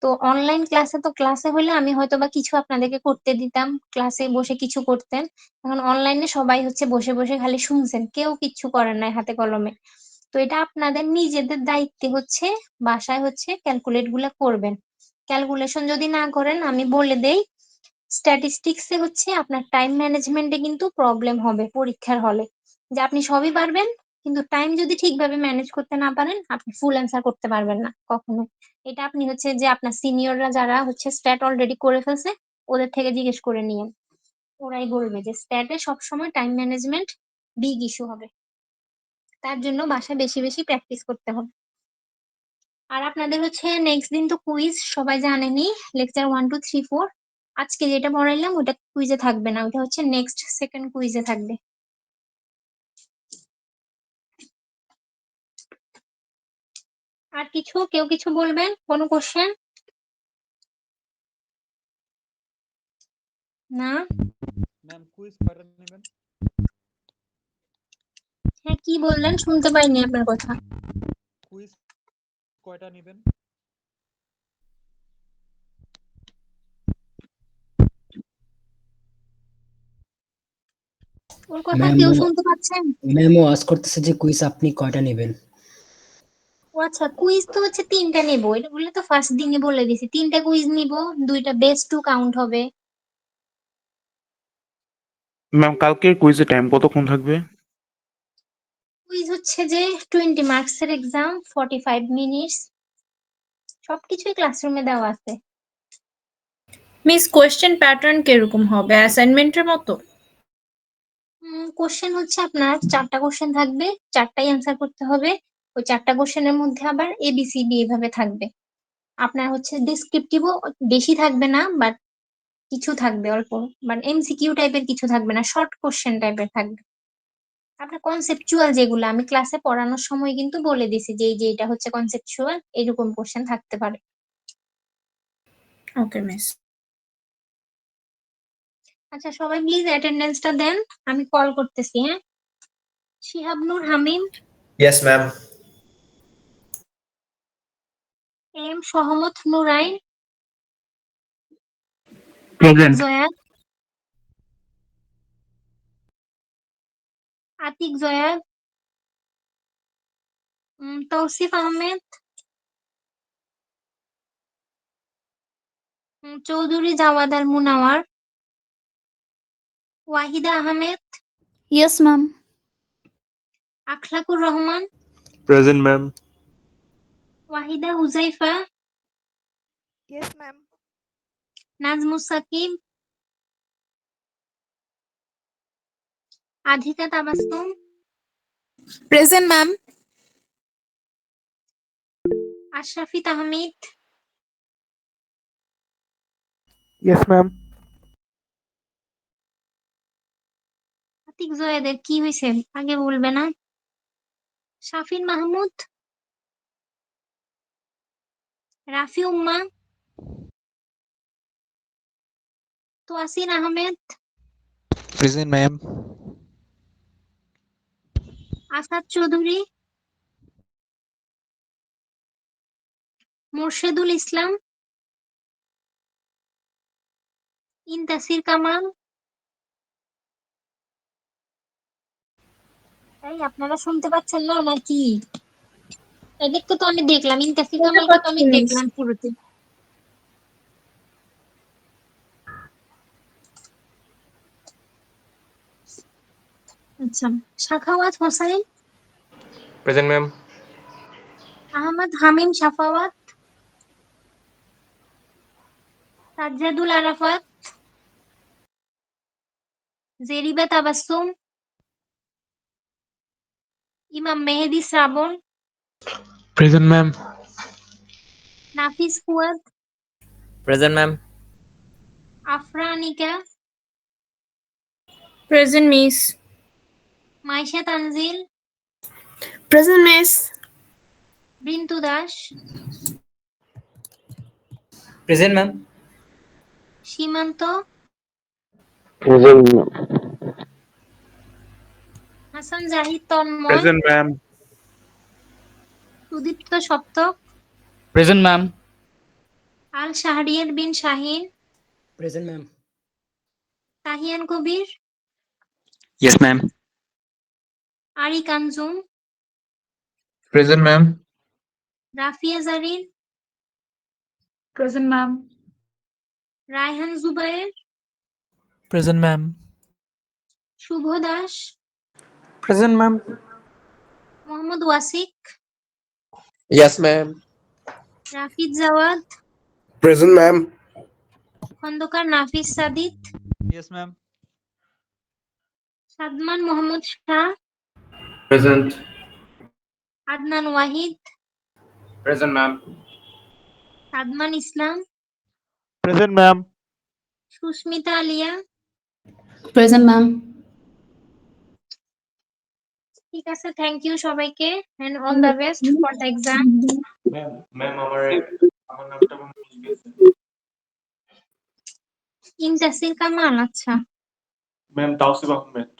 Speaker 1: তো অনলাইন ক্লাসে তো ক্লাসে হলে আমি হয়তো বা কিছু আপনাদেরকে করতে দিতাম, ক্লাসে বসে কিছু করতেন। এখন অনলাইনে সবাই হচ্ছে বসে বসে খালি শুনছেন, কেউ কিচ্ছু করেন নাই হাতে কলমে। তো এটা আপনাদের নিজেদের দায়িত্বে হচ্ছে বাসায় হচ্ছে ক্যালকুলেট গুলা করবেন। ক্যালকুলেশন যদি না করেন আমি বলে দেই, স্ট্যাটিস্টিক্সে হচ্ছে আপনার টাইম ম্যানেজমেন্টে কিন্তু প্রবলেম হবে পরীক্ষার হলে। যে আপনি সবই পারবেন, কিন্তু টাইম যদি ঠিকভাবে ম্যানেজ করতে না পারেন আপনি ফুল অ্যান্সার করতে পারবেন না কখনো। এটা আপনি হচ্ছে যে আপনার সিনিয়ররা যারা হচ্ছে স্ট্যাট অলরেডি করে ফেলছে ওদের থেকে জিজ্ঞেস করে নিয়েন, ওরাই বলবে যে স্ট্যাটে সবসময় টাইম ম্যানেজমেন্ট বিগ ইস্যু হবে। তার জন্য বাসায় বেশি বেশি প্র্যাকটিস করতে হবে। আর আপনাদের হচ্ছে নেক্সট দিন তো কুইজ, সবাই জানেনই, লেকচার 1 2 3 4। আজকে যেটা পড়াইলাম ওটা কুইজে থাকবে না, ওটা হচ্ছে নেক্সট সেকেন্ড কুইজে থাকবে। আর কেউ কিছু বলবেন, কোনো কোশ্চেন? না?
Speaker 4: ম্যাম কুইজ কয়টা নেবেন?
Speaker 1: হ্যাঁ, কি বললেন, শুনতে পাইনি আপনার কথা।
Speaker 4: কুইজ কয়টা নেবেন?
Speaker 1: ওর কথা
Speaker 9: ম্যাম
Speaker 1: কেউ শুনতে পাচ্ছেন?
Speaker 9: ম্যামও আজ করতেছে যে কুইজ আপনি কয়টা নেবেন?
Speaker 1: ও আচ্ছা, কুইজ তো হচ্ছে 3টা নেবো, এটা বলে তো ফার্স্ট দিনে বলে দিছি 3টা কুইজ নিবো, 2টা বেস্ট টু কাউন্ট হবে।
Speaker 2: ম্যাম কালকের কুইজের টাইম কতক্ষণ থাকবে?
Speaker 1: কুইজ হচ্ছে যে 20 মার্কসের এক্সাম, 45 মিনিটস, সবকিছুই ক্লাসরুমে দেওয়া আছে।
Speaker 10: মিস কোয়েশ্চেন প্যাটার্ন কিরকম হবে, অ্যাসাইনমেন্টের মতো?
Speaker 1: কোশ্চেন হচ্ছে আপনার 4টা কোশ্চেন থাকবে, 4টাই অ্যান্সার করতে হবে। ওই 4টা কোশ্চেনের মধ্যে আবার ABCD এভাবে থাকবে। আপনার হচ্ছে ডেসক্রিপটিভও বেশি থাকবে না, বাট কিছু থাকবে অল্প, মানে MCQ টাইপের কিছু থাকবে না, শর্ট কোশ্চেন টাইপের থাকবে। আপনার কনসেপচুয়াল যেগুলো আমি ক্লাসে পড়ানোর সময় কিন্তু বলে দিছি যে এই যে এটা হচ্ছে কনসেপচুয়াল, এরকম কোশ্চেন থাকতে পারে।
Speaker 10: ওকে মিস।
Speaker 1: আচ্ছা, সবাই প্লিজ অ্যাটেন্ডেন্সটা দেন, আমি কল করতেছি। হ্যাঁ, শিহাব নূর হামিম,
Speaker 5: Yes, ma'am.
Speaker 1: M Sahmat Nurain, Atiq
Speaker 2: present.
Speaker 1: Jayad, Atiq Jayad, Tousif Ahmed, Chowdhury Jawad Al Munawar, Wahida Ahmed,
Speaker 10: yes ma'am.
Speaker 1: Akhlakur Rahman,
Speaker 2: present ma'am.
Speaker 1: Wahida Huzaifa,
Speaker 11: Yes, ma'am.
Speaker 1: Nazmus Sakib, Adhika Tabassum,
Speaker 10: present ma'am.
Speaker 1: Ashrafi Tahmid,
Speaker 8: yes ma'am.
Speaker 1: Atiq জয়াদের কি হয়েছে আগে বলবে না? Shafin Mahmud, Rafi Umma, Toasin Ahmed,
Speaker 6: present ma'am.
Speaker 1: আসাদ চৌধুরী, মোর্শেদুল ইসলাম, ইনতাসির কামাল। এই আপনারা শুনতে পাচ্ছেন না নাকি? এদেরকে তো আমি দেখলাম, ইনতাসির
Speaker 10: শুনতে
Speaker 1: কামালকে তো
Speaker 10: পাচ্ছি
Speaker 1: আমি
Speaker 10: মিস।
Speaker 1: দেখলাম শুরুতে। আচ্ছা, সাখাওয়াত হোসাইন,
Speaker 7: Present, ma'am.
Speaker 1: আহমদ হামিম সাফাওয়াত, Sajjadul Arafat, Jeriba Tabassum, Imam Mehedi Shrabon,
Speaker 5: Present, ma'am.
Speaker 1: Nafis Fuad,
Speaker 5: Present, ma'am.
Speaker 1: Afra Anika,
Speaker 10: present miss.
Speaker 1: Maisha Tanjil,
Speaker 10: present miss.
Speaker 1: Bintu Das,
Speaker 5: Present, ma'am.
Speaker 1: Simanto,
Speaker 2: present
Speaker 1: Hasan Jahid Tonmoy,
Speaker 2: present ma'am
Speaker 1: Sudipto Saptak,
Speaker 5: Present, ma'am.
Speaker 1: Al Shahriar Bin Shahin,
Speaker 9: present ma'am.
Speaker 1: Tahiyan Kabir,
Speaker 5: Yes, ma'am.
Speaker 1: Arik Anjum,
Speaker 5: Present, ma'am.
Speaker 1: Rafia Zarin,
Speaker 3: present ma'am.
Speaker 1: Raihan Zubair,
Speaker 5: Present, ma'am.
Speaker 1: Shuvo Das,
Speaker 5: Present, ma'am.
Speaker 1: Mohammad Wasiq,
Speaker 7: Yes, ma'am.
Speaker 1: Rafid Jawad,
Speaker 7: Present, ma'am.
Speaker 1: Khandakar নাফিস Sadit,
Speaker 4: Yes, ma'am.
Speaker 1: Sadman Mohammad Shah,
Speaker 5: Present.
Speaker 1: Adnan Wahid,
Speaker 5: Present, ma'am.
Speaker 1: Sadman Islam,
Speaker 6: present ma'am.
Speaker 1: Susmita Alia.
Speaker 10: Present ma'am.
Speaker 1: ঠিক আছে, thank you সবাইকে and all the best for the exam.
Speaker 5: Ma'am, আমার নামটা
Speaker 1: ইনজাসির কামাল, আচ্ছা
Speaker 5: ma'am Tousif Ahmed.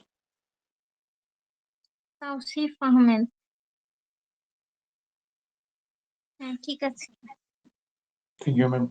Speaker 1: Tousif Ahmed, হ্যাঁ ঠিক আছে।
Speaker 5: Thank you, ma'am.